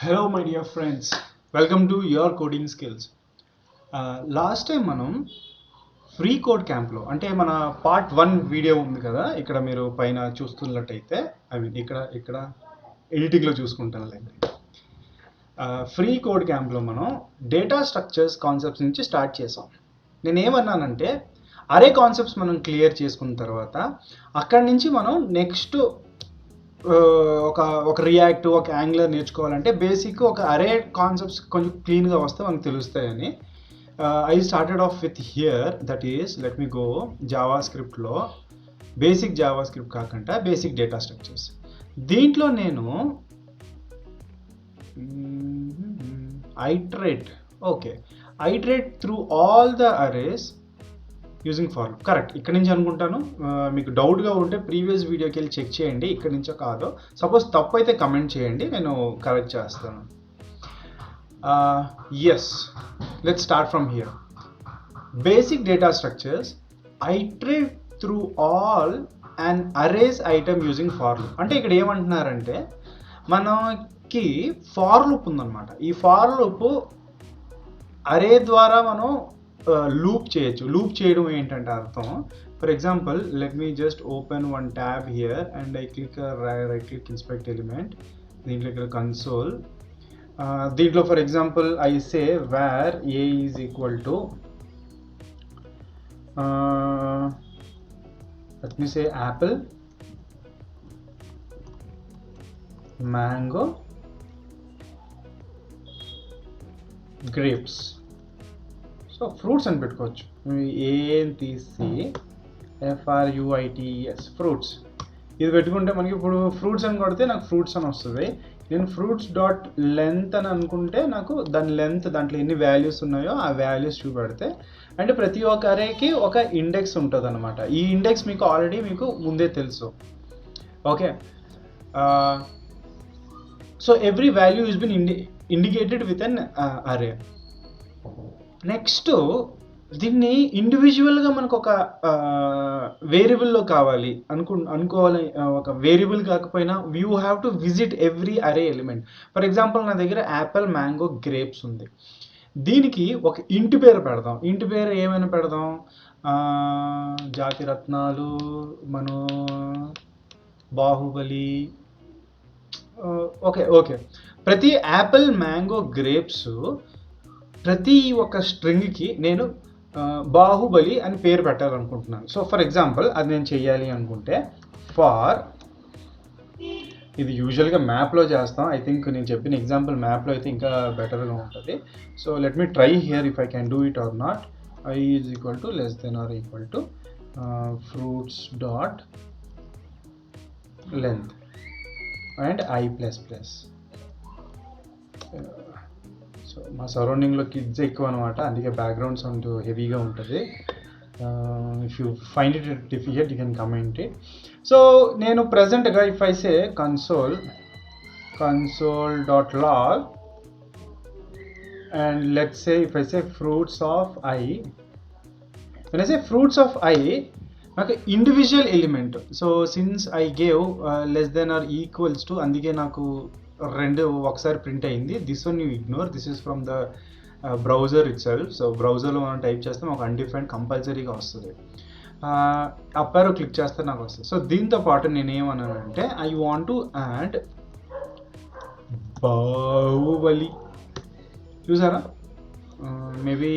Hello my dear friends, welcome to your coding skills. Last time మనం free code క్యాంప్లో అంటే మన part 1 video ఉంది కదా, ఇక్కడ మీరు పైన చూస్తున్నట్టయితే ఇక్కడ ఎడిటింగ్లో చూసుకుంటానులేండి. ఫ్రీ కోడ్ క్యాంప్లో మనం డేటా స్ట్రక్చర్స్ కాన్సెప్ట్స్ నుంచి స్టార్ట్ చేసాం. నేనేమన్నానంటే అరే కాన్సెప్ట్స్ మనం క్లియర్ చేసుకున్న తర్వాత అక్కడి నుంచి మనం నెక్స్ట్ ఒక రియాక్ట్ ఒక యాంగులర్ నేర్చుకోవాలంటే బేసిక్ ఒక అరే కాన్సెప్ట్స్ కొంచెం క్లీన్గా వస్తే మనకు తెలుస్తాయని I started off with here, that is let me go జావా స్క్రిప్ట్లో బేసిక్ జావా స్క్రిప్ట్ కాకుండా బేసిక్ డేటా స్ట్రక్చర్స్. దీంట్లో నేను iterate through all the arrays using for loop. Correct, ఇక్కడ నుంచి అనుకుంటాను. మీకు డౌట్గా ఉంటే ప్రీవియస్ వీడియోకి వెళ్ళి చెక్ చేయండి, ఇక్కడ నుంచో కాదో. సపోజ్ తప్పు అయితే కమెంట్ చేయండి, నేను కరెక్ట్ చేస్తాను. Yes, let's start from here. Basic data structures iterate through all and arrays item using for loop. అంటే ఇక్కడ ఏమంటున్నారంటే మనకి ఫార్ లూప్ ఉందన్నమాట. ఈ ఫార్ లూప్ అరే ద్వారా మనం లూప్ చేయొచ్చు. లూప్ చేయడం ఏంటంటే అర్థం, for example let me just open one tab here and I click inspect element. దీంట్లో ఇక్కడ కన్సోల్, దీంట్లో for example I say var a is equal to let me say apple, mango, grapes. So fruits అని పెట్టుకోవచ్చు. ఏం తీసి FRUITES fruits ఇది పెట్టుకుంటే మనకి ఇప్పుడు ఫ్రూట్స్ అని కొడితే నాకు ఫ్రూట్స్ అని వస్తుంది. నేను ఫ్రూట్స్ డాట్ లెంత్ అని అనుకుంటే నాకు దాని లెంత్, దాంట్లో ఎన్ని వాల్యూస్ ఉన్నాయో ఆ వాల్యూస్ చూపెడితే, అంటే ప్రతి ఒక్క అరేకి ఒక ఇండెక్స్ ఉంటుంది అనమాట. ఈ ఇండెక్స్ మీకు ఆల్రెడీ ముందే తెలుసు. Okay, so every value is bin indicated with an అరే. నెక్స్ట్ దీన్ని ఇండివిజువల్గా మనకు ఒక వేరియబుల్లో కావాలి అనుకోవాలి. ఒక వేరియబుల్ కాకపోయినా you have to visit every అరే ఎలిమెంట్. ఫర్ ఎగ్జాంపుల్ నా దగ్గర యాపిల్, మ్యాంగో, గ్రేప్స్ ఉంది. దీనికి ఒక ఇంటి పేరు పెడదాం. ఇంటి పేరు ఏమైనా పెడదాం, జాతి రత్నాలు, బాహుబలి. ఓకే ప్రతి యాపిల్, మ్యాంగో, గ్రేప్స్ ప్రతి ఒక్క స్ట్రింగ్కి నేను బాహుబలి అని పేరు పెట్టాలనుకుంటున్నాను. సో ఫర్ ఎగ్జాంపుల్ అది నేను చెయ్యాలి అనుకుంటే ఫార్, ఇది యూజువల్గా మ్యాప్లో చేస్తాం. ఐ థింక్ నేను చెప్పిన ఎగ్జాంపుల్ మ్యాప్లో అయితే ఇంకా బెటర్గా ఉంటుంది. So let me try here if I can do it or not. I is equal to less than or equal to fruits dot length and I++. So మా సరౌండింగ్లో కిడ్స్ ఎక్కువ అనమాట, అందుకే బ్యాక్గ్రౌండ్ సౌండ్ హెవీగా ఉంటుంది. If you find it difficult you can comment it. So నేను ప్రజెంట్గా if I say console dot log and let's say if I say fruits of I, when I say fruits of I, నాకు individual element. So since I gave less than or equals to, అందుకే నాకు రెండు ఒకసారి print అయింది. This one you ignore, this is from the browser itself. సో బ్రౌజర్లో మనం type చేస్తే ఒక అన్డిఫైన్డ్ కంపల్సరీగా వస్తుంది. అప్పారో క్లిక్ చేస్తే నాకు వస్తుంది. సో దీంతో పాటు నేను ఏమన్నానంటే I want to add Baahubali. చూసారా, మేబీ.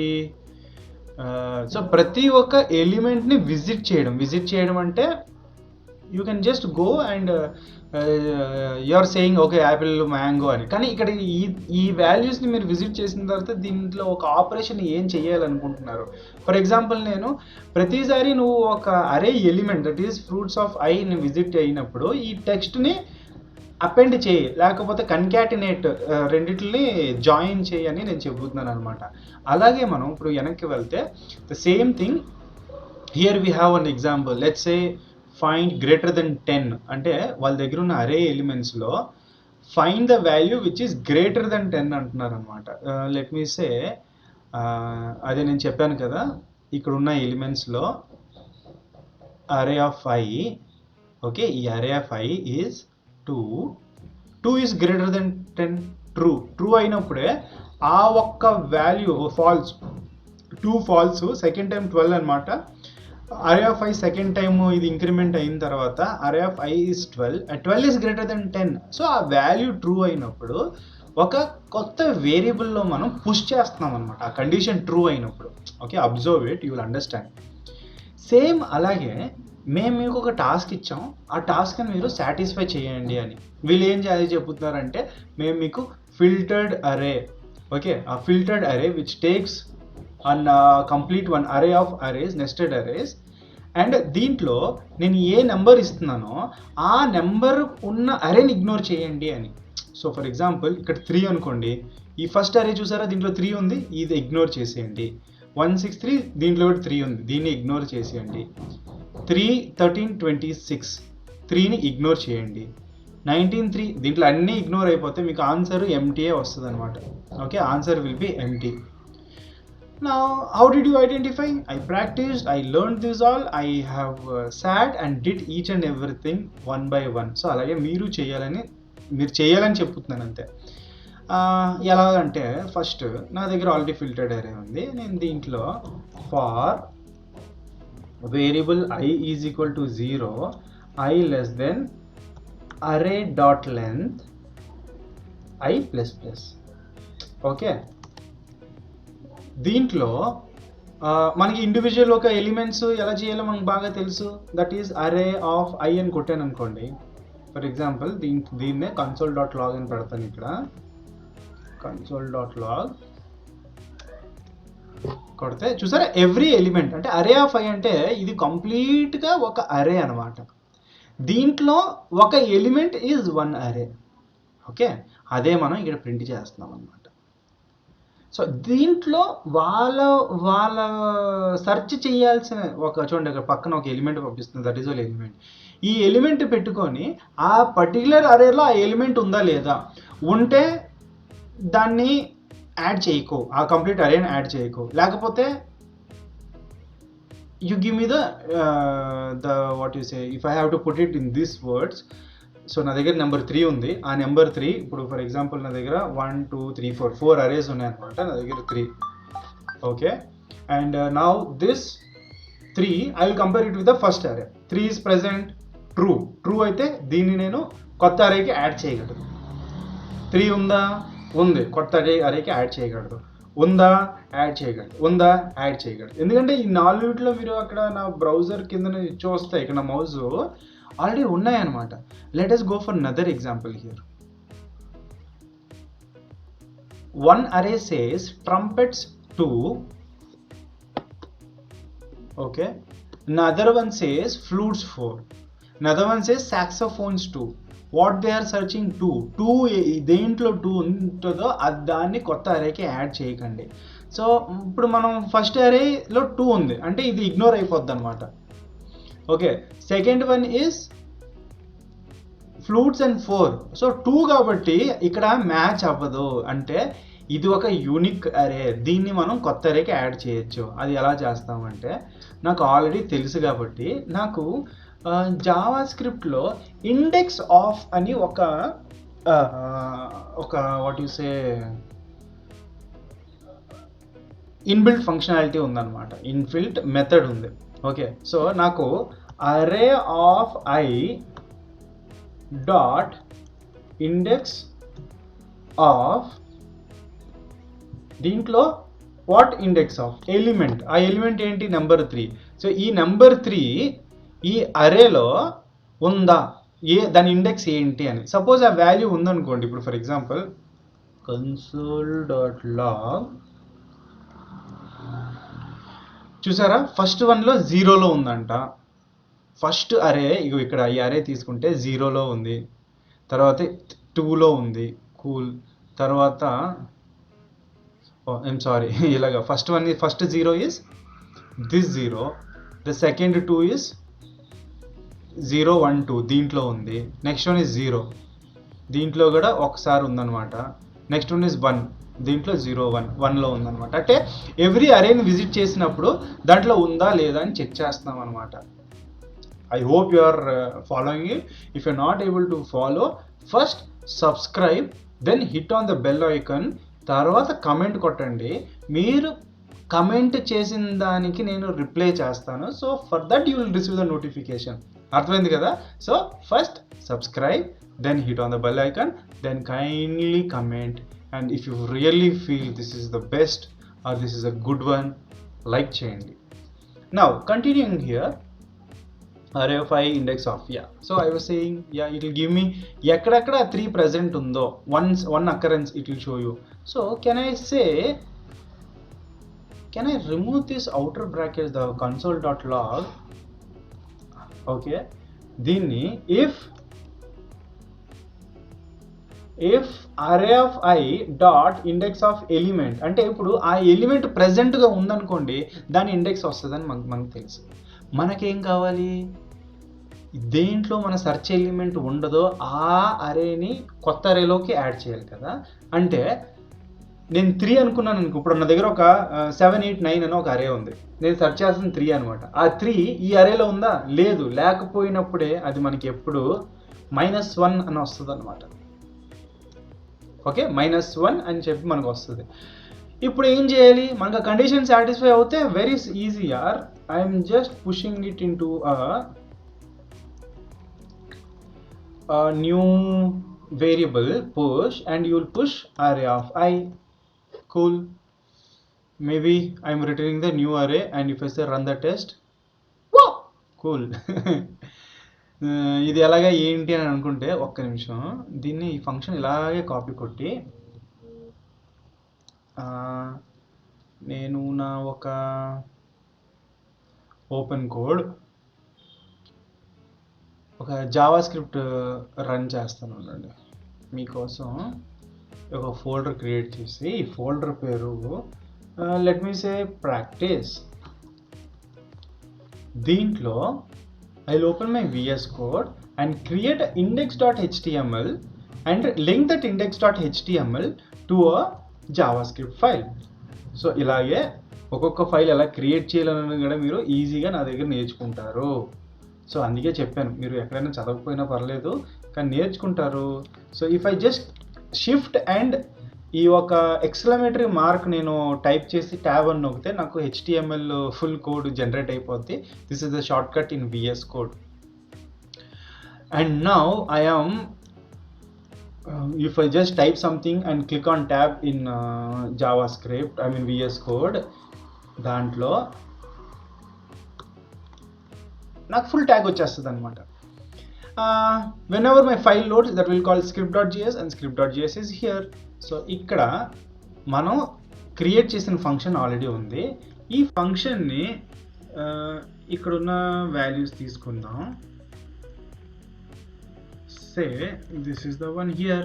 సో ప్రతి ఒక్క ఎలిమెంట్ని విజిట్ చేయడం అంటే you can just go and you are saying okay apple, mango అని. కానీ ఇక్కడ ఈ వాల్యూస్ని మీరు విజిట్ చేసిన తర్వాత దీంట్లో ఒక ఆపరేషన్ ఏం చేయాలనుకుంటున్నారు. ఫర్ ఎగ్జాంపుల్ నేను ప్రతిసారి నువ్వు ఒక array element that is fruits of ఐని విజిట్ అయినప్పుడు ఈ టెక్స్ట్ని అపెండ్ చేయి, లేకపోతే కన్కాటినేట్, రెండిటిని జాయిన్ చేయి అని నేను చెబుతున్నాను అనమాట. అలాగే మనం ఇప్పుడు వెనక్కి వెళ్తే the same thing here we have an example. Let's say find greater then 10 అంటే వాళ్ళ దగ్గర ఉన్న అరే ఎలిమెంట్స్లో find the value which is greater then 10 అంటున్నారు అనమాట. లెట్ మీ సే అదే నేను చెప్పాను కదా, ఇక్కడ ఉన్న ఎలిమెంట్స్లో అరే ఆఫ్ ఐ. ఓకే, ఈ array of I is 2 is greater than 10. True అయినప్పుడే ఆ ఒక్క value false, 2 false, second time 12 అనమాట. Array of I second time ఇది ఇంక్రిమెంట్ అయిన తర్వాత array of I is 12, 12 is greater then 10. So ఆ వాల్యూ ట్రూ అయినప్పుడు ఒక కొత్త వేరియబుల్లో మనం పుష్ చేస్తున్నాం అనమాట, ఆ కండిషన్ ట్రూ అయినప్పుడు. Okay, observe it, you will understand. Same అలాగే మేము మీకు ఒక టాస్క్ ఇచ్చాం, ఆ టాస్క్ని మీరు సాటిస్ఫై చేయండి అని. వీళ్ళు ఏం చేయాలి చెబుతున్నారంటే, మేము మీకు ఫిల్టర్డ్ అరే, ఓకే, ఆ ఫిల్టర్డ్ అరే which takes an complete one అరే of arrays, nested arrays, and దీంట్లో నేను ఏ నెంబర్ ఇస్తున్నానో ఆ నెంబర్ ఉన్న అరేని ఇగ్నోర్ చేయండి అని. సో ఫర్ ఎగ్జాంపుల్ ఇక్కడ 3 అనుకోండి, ఈ ఫస్ట్ అరే చూసారా, దీంట్లో 3 ఉంది, ఇది ఇగ్నోర్ చేసేయండి. 163 దీంట్లో కూడా 3 ఉంది, దీన్ని ఇగ్నోర్ చేసేయండి. 3, 13, 26 3ని ఇగ్నోర్ చేయండి. 19, 3 దీంట్లో అన్నీ ఇగ్నోర్ అయిపోతే మీకు ఆన్సర్ ఎంటీఏ వస్తుంది అనమాట. Okay, answer will be empty. Now, how did you identify? I practiced, I learned this all, I have sat and did each and everything one by one. So అలాగే మీరు చేయాలని చెప్తున్నాను అంతే. ఎలాగంటే ఫస్ట్ నా దగ్గర ఆల్రెడీ ఫిల్టర్డ్ అరే ఉంది, నేను దీంట్లో for variable I is equal to 0, I less than array dot length I plus plus. Okay, దీంట్లో మనకి ఇండివిజువల్ ఒక ఎలిమెంట్స్ ఎలా చేయాలో మనకు బాగా తెలుసు. దట్ ఈస్ అరే ఆఫ్ ఐ అని కొట్టాను అనుకోండి. ఫర్ ఎగ్జాంపుల్ దీన్నే కన్సోల్ డాట్ లాగ్ అని పెడతాను. ఇక్కడ కన్సోల్ డాట్ లాగ్ కొడితే చూసారా, ఎవ్రీ ఎలిమెంట్ అంటే అరే ఆఫ్ ఐ అంటే ఇది కంప్లీట్గా ఒక అరే అనమాట. దీంట్లో ఒక ఎలిమెంట్ ఈజ్ 1 అరే. ఓకే, అదే మనం ఇక్కడ ప్రింట్ చేస్తున్నాం అనమాట. సో దీంట్లో వాళ్ళ సెర్చ్ చేయాల్సిన చూడండి, అక్కడ పక్కన ఒక ఎలిమెంట్ పంపిస్తుంది, దట్ ఈస్ ఆల్ ఎలిమెంట్. ఈ ఎలిమెంట్ పెట్టుకొని ఆ పర్టికులర్ అరేలో ఆ ఎలిమెంట్ ఉందా లేదా, ఉంటే దాన్ని యాడ్ చేయకు, ఆ కంప్లీట్ అరేని యాడ్ చేయకు. లేకపోతే you give me the what you say, if I have to put it in this words. So నా దగ్గర నెంబర్ 3 ఉంది, ఆ నెంబర్ 3 ఇప్పుడు ఫర్ ఎగ్జాంపుల్ నా దగ్గర 1, 2, 3, 4 అరేస్ ఉన్నాయన్నమాట నా దగ్గర 3. Okay, and now this 3 I will compare it with the first అరే. 3 ఈజ్ ప్రెసెంట్ ట్రూ అయితే దీన్ని నేను కొత్త అరేకి యాడ్ చేయగలదు. 3 ఉందా, ఉంది, కొత్త అరేకి యాడ్ చేయగలదు. ఉందా, యాడ్ చేయగలదు. ఎందుకంటే ఈ 4 మీరు అక్కడ నా బ్రౌజర్ కింద చూస్తే ఇక్కడ నా మౌజ్ ఆల్రెడీ ఉన్నాయన్నమాట. Let us go for another example here. One array says trumpets 2, okay, another one says flutes 4, another one says saxophones 2. What they are searching 2 దేంట్లో 2 ఉంటుందో దాన్ని కొత్త అరేకి యాడ్ చేయకండి. సో ఇప్పుడు మనం ఫస్ట్ అరేలో 2 ఉంది అంటే ఇది ఇగ్నోర్ అయిపోద్ది అనమాట. Okay, second one is flutes and 4. So 2 కాబట్టి ఇక్కడ మ్యాచ్ అవ్వదు, అంటే ఇది ఒక యూనిక్ అరే, దీన్ని మనం కొత్త అరేకి యాడ్ చేయొచ్చు. అది ఎలా చేస్తామంటే నాకు ఆల్రెడీ తెలుసు కాబట్టి, నాకు జావా స్క్రిప్ట్లో ఇండెక్స్ ఆఫ్ అని ఒక what you say inbuilt functionality ఉందన్నమాట, ఇన్బిల్ట్ మెథడ్ ఉంది. ఓకే, సో నాకు అరే of I dot index of, దీంట్లో వాట్ ఇండెక్స్ ఆఫ్ ఎలిమెంట్, ఆ ఎలిమెంట్ ఏంటి, నెంబర్ 3. సో ఈ నెంబర్ 3 ఈ అరేలో ఉందా, దాని ఇండెక్స్ ఏంటి అని. సపోజ్ ఆ వాల్యూ ఉందనుకోండి, ఇప్పుడు for example console dot log చూసారా, ఫస్ట్ వన్లో 0లో ఉందంట. ఫస్ట్ అరే ఇక్కడ ఈ అరే తీసుకుంటే 0లో ఉంది, తర్వాత 2లో ఉంది, కూల్, తర్వాత ఇలాగా first 0 is this 0, the second 2 is 0, 1, 2 దీంట్లో ఉంది, నెక్స్ట్ వన్ ఈజ్ 0 దీంట్లో కూడా ఒకసారి ఉందన్నమాట, నెక్స్ట్ వన్ ఈజ్ 1 దీంట్లో 0, 1లో ఉందన్నమాట. అంటే ఎవ్రీ అరేని విజిట్ చేసినప్పుడు దాంట్లో ఉందా లేదా అని చెక్ చేస్తున్నాం అనమాట. I hope you are following it. If you are not able to follow, first subscribe then hit on the bell icon, తర్వాత కమెంట్ కొట్టండి. మీరు కమెంట్ చేసిన దానికి నేను రిప్లై చేస్తాను. So for that you will receive the notification. అర్థమైంది కదా? So first subscribe, then hit on the bell icon, then kindly comment. And if you really feel this is the best or this is a good one, like చేయండి. Now continuing here, array of I, index of, yeah. So I was saying, yeah, it will give me ekkadakada 3 present undo, one occurrence it will show you. So can I say, can I remove this outer brackets, the console.log? Okay, దీన్ని if array of I dot index of element అంటే ఇప్పుడు ఆ element ప్రెజెంట్గా ఉందనుకోండి, దాని index వస్తుందని మనకు తెలుసు. మనకేం కావాలి, దేంట్లో మన సెర్చ్ ఎలిమెంట్ ఉండదో ఆ అరేని కొత్త అరేలోకి యాడ్ చేయాలి కదా. అంటే నేను 3 అనుకున్నాను అనుకో, ఇప్పుడు నా దగ్గర ఒక 7, 8, 9 అని ఒక అరే ఉంది, నేను సెర్చ్ చేస్తుంది 3 అనమాట. ఆ 3 ఈ అరేలో ఉందా? లేదు. లేకపోయినప్పుడే అది మనకి ఎప్పుడు -1 అని వస్తుంది అనమాట. ఓకే, -1 అని చెప్పి మనకు వస్తుంది. ఇప్పుడు ఏం చేయాలి, మనకు ఆ కండిషన్ సాటిస్ఫై అవుతే very easy or, I'm just pushing it into new variable push, and you will push array of I. Cool. Maybe I'm returning the new array, and if I say run the test, wow, cool. ఇది ఎలాగా ఏంటి అని అనుకుంటే, ఒక్క నిమిషం దీన్ని ఈ function ఇలాగే కాపీ కొట్టి నేను నా ఒక ఓపెన్ కోడ్ ఒక జావా స్క్రిప్ట్ రన్ చేస్తాను అండి మీకోసం. ఒక ఫోల్డర్ క్రియేట్ చేసి, ఈ ఫోల్డర్ పేరు లెట్ మీ సే ప్రాక్టీస్. దీంట్లో I will open my VS code and create index.html and link that index.html to a Java script file. So ఇలాగే ఒక్కొక్క ఫైల్ ఎలా క్రియేట్ చేయాలని కూడా మీరు ఈజీగా నా దగ్గర నేర్చుకుంటారు. సో అందుకే చెప్పాను, మీరు ఎక్కడైనా చదవకపోయినా పర్లేదు కానీ నేర్చుకుంటారు. So if I just shift and ఈ ఒక ఎక్స్క్లమేటరీ మార్క్ నేను టైప్ చేసి ట్యాబ్ అని నొక్కితే నాకు HTML ఫుల్ కోడ్ జనరేట్ అయిపోద్ది. This is the shortcut in VS code. And now I am if I just type something and click on tab in JavaScript, I mean VS Code, దాంట్లో నాకు full tag వచ్చేస్తుంది అనమాట. whenever my file loads, that will call script.js and script.js is here. So ఇక్కడ మనం create చేసిన function already ఉంది. ఈ ఫంక్షన్ని ఇక్కడున్న వాల్యూస్ తీసుకుందాం. say this is the one here.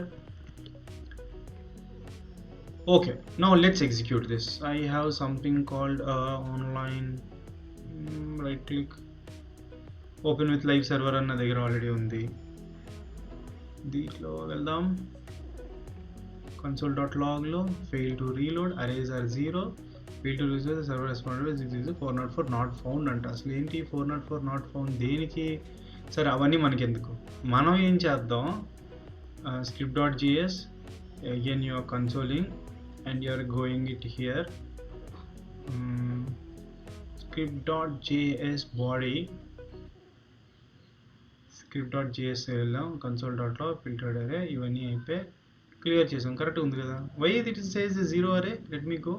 Okay, now let's execute this. I have something called online, right click, open with live server అన్న దగ్గర ఆల్రెడీ ఉంది. దీంట్లో వెళ్దాం. console.log లో fail to reload, arrays are 0, fail to resolve the server responded with 404 not found అంట. అసలు ఏంటి 404 not found దేనికి? సరే అవన్నీ మనకి ఎందుకు, మనం ఏం చేద్దాం, script.js, again you are consoling and you are going it here, script.js body, script.js వెళ్ళాం, console.log filtered array, ఇవన్నీ అయిపోయి క్లియర్ చేసాం. కరెక్ట్ ఉంది కదా? why it says 0 array? let me go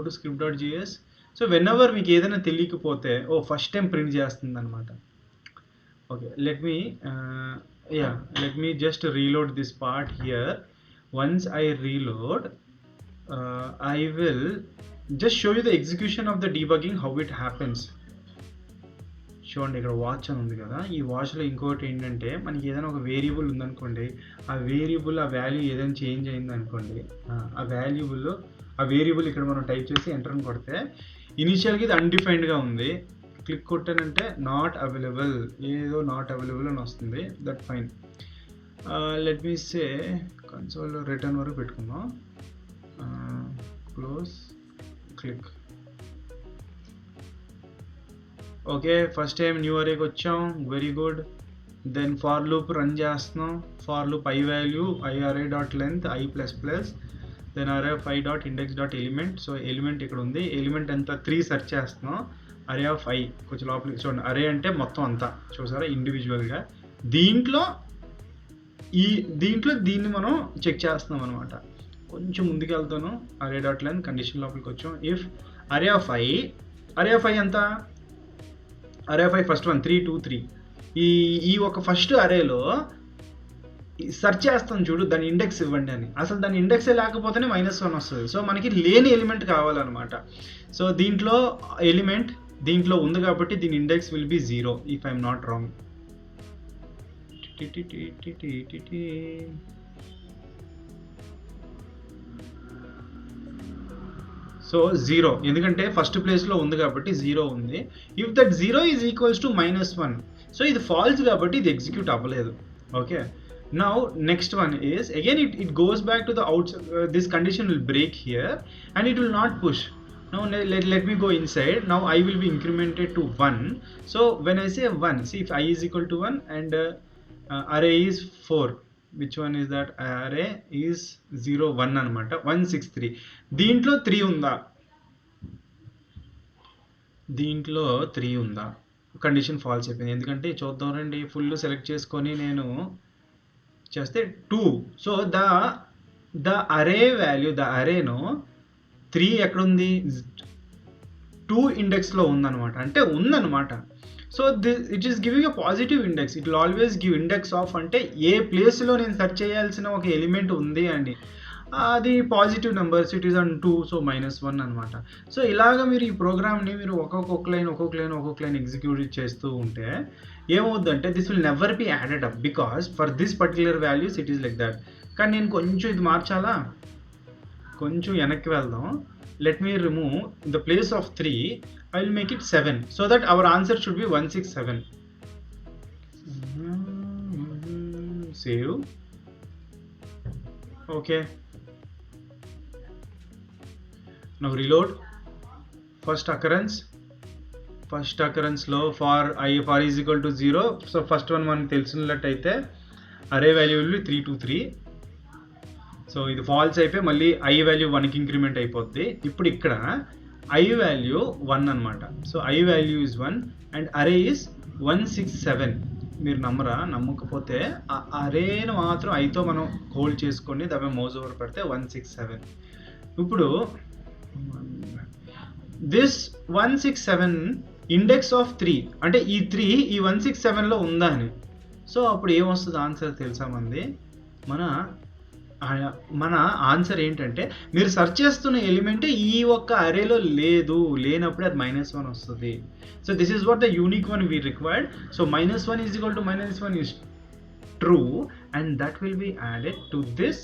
to script.js. So whenever మీకు ఏదైనా తెలియకపోతే ఫస్ట్ టైం ప్రింట్ చేస్తుంది అనమాట. okay, let me just reload this part here. once I reload, I will just show you the execution of the debugging, how it happens. చూడండి, ఇక్కడ watch అని ఉంది కదా, ఈ వాచ్లో ఇంకోటి ఏంటంటే, మనకి ఏదైనా ఒక వేరియబుల్ ఉందనుకోండి, ఆ వేరియబుల్ ఆ వాల్యూ ఏదైనా చేంజ్ అయింది అనుకోండి, ఆ వేరియబుల్ ఇక్కడ మనం టైప్ చేసి ఎంటర్ అని కొడితే, ఇనిషియల్గా ఇది అన్డిఫైన్డ్గా ఉంది, క్లిక్ కొట్టానంటే నాట్ అవైలబుల్, ఏదో నాట్ అవైలబుల్ అని వస్తుంది. That fine. Let me say console return వరకు పెట్టుకుందాం. Close, click. Okay, first time new అరేకి వచ్చాం, very good. Then for loop run చేస్తున్నాం. For loop I value I array dot length I plus plus then array of I dot index dot element. So element ఇక్కడ ఉంది, element ఎంత 3 search చేస్తున్నాం. అరే of I కొంచెం లోపలికి చూడండి, అరే అంటే మొత్తం అంతా చూసారా ఇండివిజువల్గా. దీంట్లో దీన్ని మనం చెక్ చేస్తున్నాం అనమాట. కొంచెం ముందుకు వెళ్తాను, అరే డాట్ లెంత్ కండిషన్ లోపలికి వచ్చాం. ఇఫ్ అరే ఆఫ్ ఐ ఎంత, అరే ఆఫ్ ఐ ఫస్ట్ వన్ 3 2 3 ఈ ఒక ఫస్ట్ అరేలో సెర్చ్ చేస్తాను చూడు, దాని ఇండెక్స్ ఇవ్వండి అని. అసలు దాని ఇండెక్సే లేకపోతేనే -1 వస్తుంది. సో మనకి లేని ఎలిమెంట్ కావాలన్నమాట. సో దీంట్లో ఎలిమెంట్ దీంట్లో ఉంది కాబట్టి దీని index will be 0 if I'm not wrong. So 0 ఎందుకంటే ఫస్ట్ ప్లేస్లో ఉంది కాబట్టి 0 ఉంది. If that 0 is equals to -1, so ఇది ఫాల్స్ కాబట్టి ఇది ఎగ్జిక్యూట్ అవ్వలేదు. Okay, now next one is again it goes back to the outside. This condition will break here and it will not push. Now let me go inside. Now I will be incremented to 1. So when I say 1, see if I is equal to 1 and array is 4, which one is that? Array is 0 1 anamata 163. దీంట్లో 3 ఉందా, దీంట్లో 3 ఉందా? Condition false అయిపోయింది. ఎందుకంటే చూద్దాం రండి, full select చేసుకొని నేను చేస్తే 2. సో ద అరే వాల్యూ, ద అరేను 3 ఎక్కడుంది, 2 ఇండెక్స్లో ఉందన్నమాట, అంటే ఉందన్నమాట. So it is giving a positive index. It will always give index of, అంటే ఏ ప్లేస్లో నేను సెర్చ్ చేయాల్సిన ఒక ఎలిమెంట్ ఉంది అండి, అది positive numbers, it is on 2, so -1 అనమాట. సో ఇలాగ మీరు ఈ ప్రోగ్రామ్ని మీరు ఒక్కొక్క లైన్ ఎగ్జిక్యూట్ చేస్తూ ఉంటే ఏమవుద్దంటే this will never be added up because for this particular values it is like that. కానీ నేను కొంచెం ఇది మార్చాలా, కొంచెం వెనక్కి వెళ్దాం. Let me remove in the place of 3, I will make it 7 so that our answer should be 167. Save. Okay, now reload. First occurrence లో for is equal to 0. So first one మనకు తెలిసినట్లయితే అరే వాల్యూ విల్ బి 323. సో ఇది falls అయిపోయి మళ్ళీ I value 1కి increment అయిపోద్ది. ఇప్పుడు ఇక్కడ ఐ వాల్యూ 1 అనమాట. So I value is 1 and అరే ఇస్ 167. మీరు నమ్మకపోతే ఆ అరేను మాత్రం ఐతో మనం హోల్డ్ చేసుకొని దాని మౌజ్ ఓవర్ పెడితే 167. ఇప్పుడు దిస్ 167 ఇండెక్స్ ఆఫ్ 3, అంటే ఈ 3 ఈ 167లో ఉందా అని. సో అప్పుడు ఏమొస్తుంది ఆన్సర్ తెలుసా మంది? మన ఆన్సర్ ఏంటంటే మీరు సెర్చ్ చేస్తున్న ఎలిమెంట్ ఈ ఒక్క అరేలో లేనప్పుడు అది -1 వస్తుంది. So this is what the unique one we required. So -1 is equal to -1 is true and that will be added to this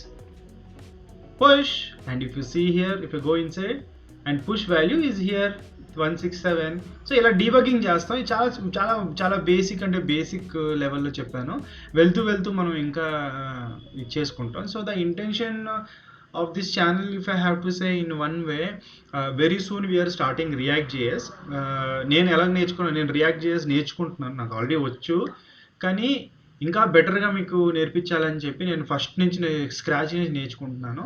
push. And if you see here, if you go inside and push value is here 167. So ఇలా debugging చేస్తాం. చాలా చాలా చాలా basic, అంటే basic లెవెల్లో చెప్పాను. వెళ్తూ మనం ఇంకా చేసుకుంటాం. So the intention of this channel, if I have to say in one way, very soon we're starting React JS. నేను ఎలా నేర్చుకున్నాను, నేను రియాక్ట్ జేఎస్ నేర్చుకుంటున్నాను, నాకు ఆల్రెడీ వచ్చు. కానీ ఇంకా బెటర్గా మీకు నేర్పించాలని చెప్పి నేను ఫస్ట్ నుంచి స్క్రాచ్ నుంచి నేర్చుకుంటున్నాను.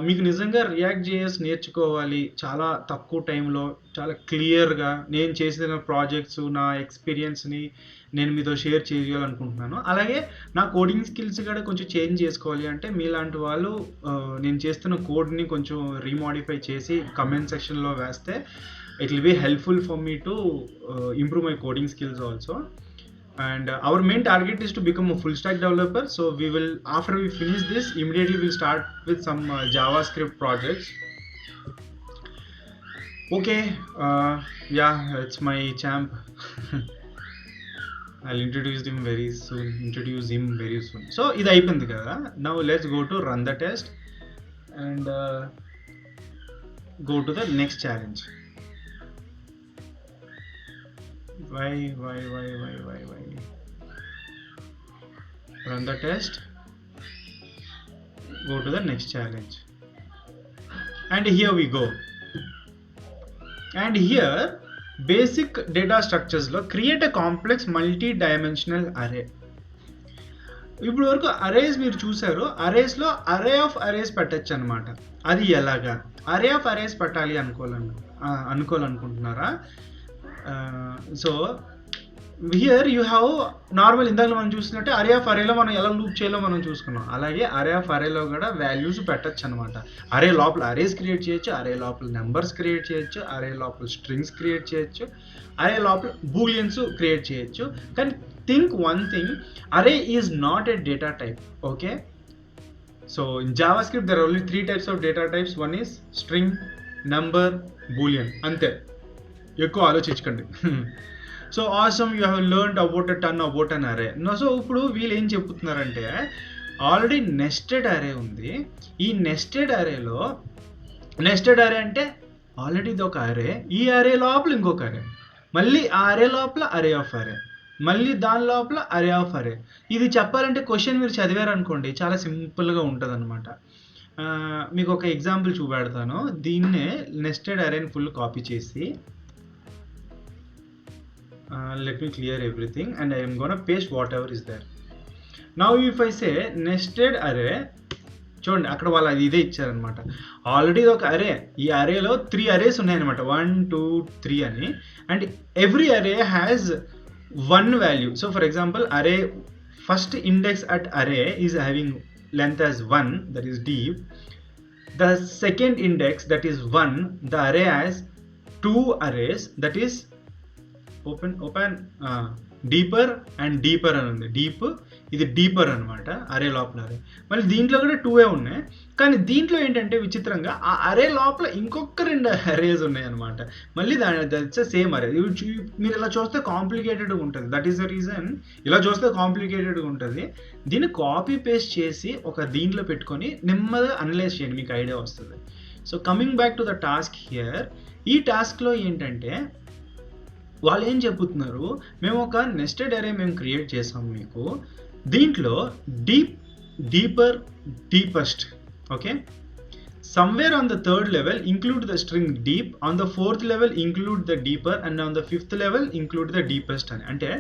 మీకు నిజంగా రియాక్ట్ జేఎస్ నేర్చుకోవాలి చాలా తక్కువ టైంలో, చాలా క్లియర్గా నేను చేసిన ప్రాజెక్ట్స్, నా ఎక్స్పీరియన్స్ని నేను మీతో షేర్ చేయాలనుకుంటున్నాను. అలాగే నా కోడింగ్ స్కిల్స్ కూడా కొంచెం చేంజ్ చేసుకోవాలి అంటే మీలాంటి వాళ్ళు నేను చేస్తున్న కోడ్ని కొంచెం రీమోడిఫై చేసి కమెంట్ సెక్షన్లో వేస్తే it will be helpful for me to improve my coding skills also. And our main target is to become a full stack developer. So we will, after we finish this, immediately we'll start with some JavaScript projects. Okay, yeah, it's my champ. I'll introduce him very soon. So ఇది అయిపోయింది కదా. Now let's go to run the test and go to the next challenge. Why? Run the test, go to the next challenge, and here we go. And here basic data structures lo create a complex multi-dimensional array. ఇప్పుడు వరకు arrays మీరు చూసారు, అరేస్లో అరే of arrays పెట్టచ్చు అనమాట. అది ఎలాగా అరే ఆఫ్ అరేస్ పెట్టాలి అనుకోవాలనుకుంటున్నారా? So here you have normal ఇందాక మనం చూసినట్టే అరే ఆఫ్ అరేలో మనం ఎలా లూప్ చేయాలో మనం చూసుకున్నాం. అలాగే అరే ఆఫ్ అరేలో కూడా వాల్యూస్ పెట్టచ్చు అనమాట. అరే లోపల అరేస్ క్రియేట్ చేయొచ్చు, అరే లోపల నెంబర్స్ క్రియేట్ చేయొచ్చు, అరే లోపల స్ట్రింగ్స్ క్రియేట్ చేయొచ్చు, అరే లోపల బూలియన్స్ క్రియేట్ చేయొచ్చు. కానీ థింక్ వన్ థింగ్, అరే is not a data type. Okay, so in JavaScript there are only 3 types of data types. One is string, number, boolean. అంతే, ఎక్కువ ఆలోచించకండి. So awesome you have learned about a ton about an array. So ఇప్పుడు వీళ్ళు ఏం చెప్తున్నారంటే already nested అరే ఉంది. ఈ నెస్టెడ్ అరేలో నెస్టెడ్ అరే అంటే ఆల్రెడీ ఇది ఒక అరే, ఈ అరే లోపల ఇంకొక అరే, మళ్ళీ ఆ అరే లోపల అరే ఆఫ్ అరే, మళ్ళీ దాని లోపల అరే ఆఫ్ అరే. ఇది చెప్పాలంటే క్వశ్చన్ మీరు చదివారు అనుకోండి చాలా సింపుల్గా ఉంటుంది అనమాట. మీకు ఒక ఎగ్జాంపుల్ చూపెడతాను. దీన్నే నెస్టెడ్ అరేని ఫుల్ కాపీ చేసి let me clear everything and I am gonna paste whatever is there. Now if I say nested array, చూడండి అక్కడ వాళ్ళు అది ఇదే ఇచ్చారనమాట. ఆల్రెడీ ఒక అరే, ఈ అరేలో 3 అరేస్ ఉన్నాయన్నమాట, 1 2 3 అని. And every array has 1 value. So for example array first index at array is having length as 1, that is deep. The second index that is 1, the array has 2 arrays, that is open deeper and deeper అని ఉంది. Deep, ఇది deeper అనమాట అరే లోపల అరే. మళ్ళీ దీంట్లో కూడా 2 ఉన్నాయి. కానీ దీంట్లో ఏంటంటే విచిత్రంగా ఆ అరే లోపల ఇంకొక 2 అరేస్ ఉన్నాయి అనమాట. మళ్ళీ దట్స్ సేమ్ అరే. మీరు ఇలా చూస్తే కాంప్లికేటెడ్గా ఉంటుంది. దట్ ఈస్ ద రీజన్ ఇలా చూస్తే కాంప్లికేటెడ్గా ఉంటుంది. దీన్ని కాపీ పేస్ట్ చేసి ఒక దీంట్లో పెట్టుకొని నెమ్మదిగా అనలైజ్ చేయండి, మీకు ఐడియా వస్తుంది. So coming back to the task here, ఈ టాస్క్లో ఏంటంటే వాళ్ళు ఏం చెబుతున్నారు, మేము ఒక నెస్టెడ్ అరే మేము క్రియేట్ చేసాము మీకు. దీంట్లో deep, deeper, deepest. Okay, somewhere on the 3rd level include the string deep, on the 4th level include the deeper, and on the 5th level include the deepest అని. అంటే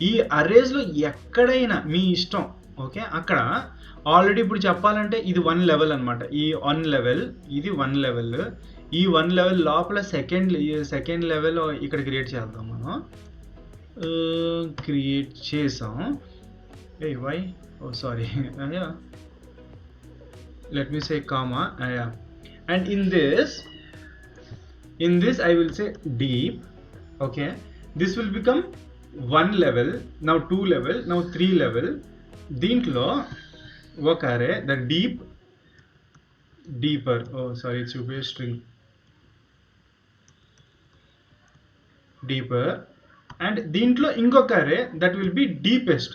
ఈ అరేస్లో ఎక్కడైనా మీ ఇష్టం. ఓకే, అక్కడ ఆల్రెడీ ఇప్పుడు చెప్పాలంటే ఇది 1 లెవెల్ అనమాట. ఈ 1 లెవెల్, ఇది 1 లెవెల్. ఈ 1 లెవెల్ లోపల సెకండ్ లెవెల్ ఇక్కడ క్రియేట్ చేద్దాం మనం. క్రియేట్ చేసాం. Why sorry, let me say comma, and in this I will say deep. Okay, this will become 1 level, now 2 level, now 3 level. దీంట్లో ఒక అరే, the deep, deeper, it should be a string, deeper, and దీంట్లో ఇంకొక అరే, that will be deepest.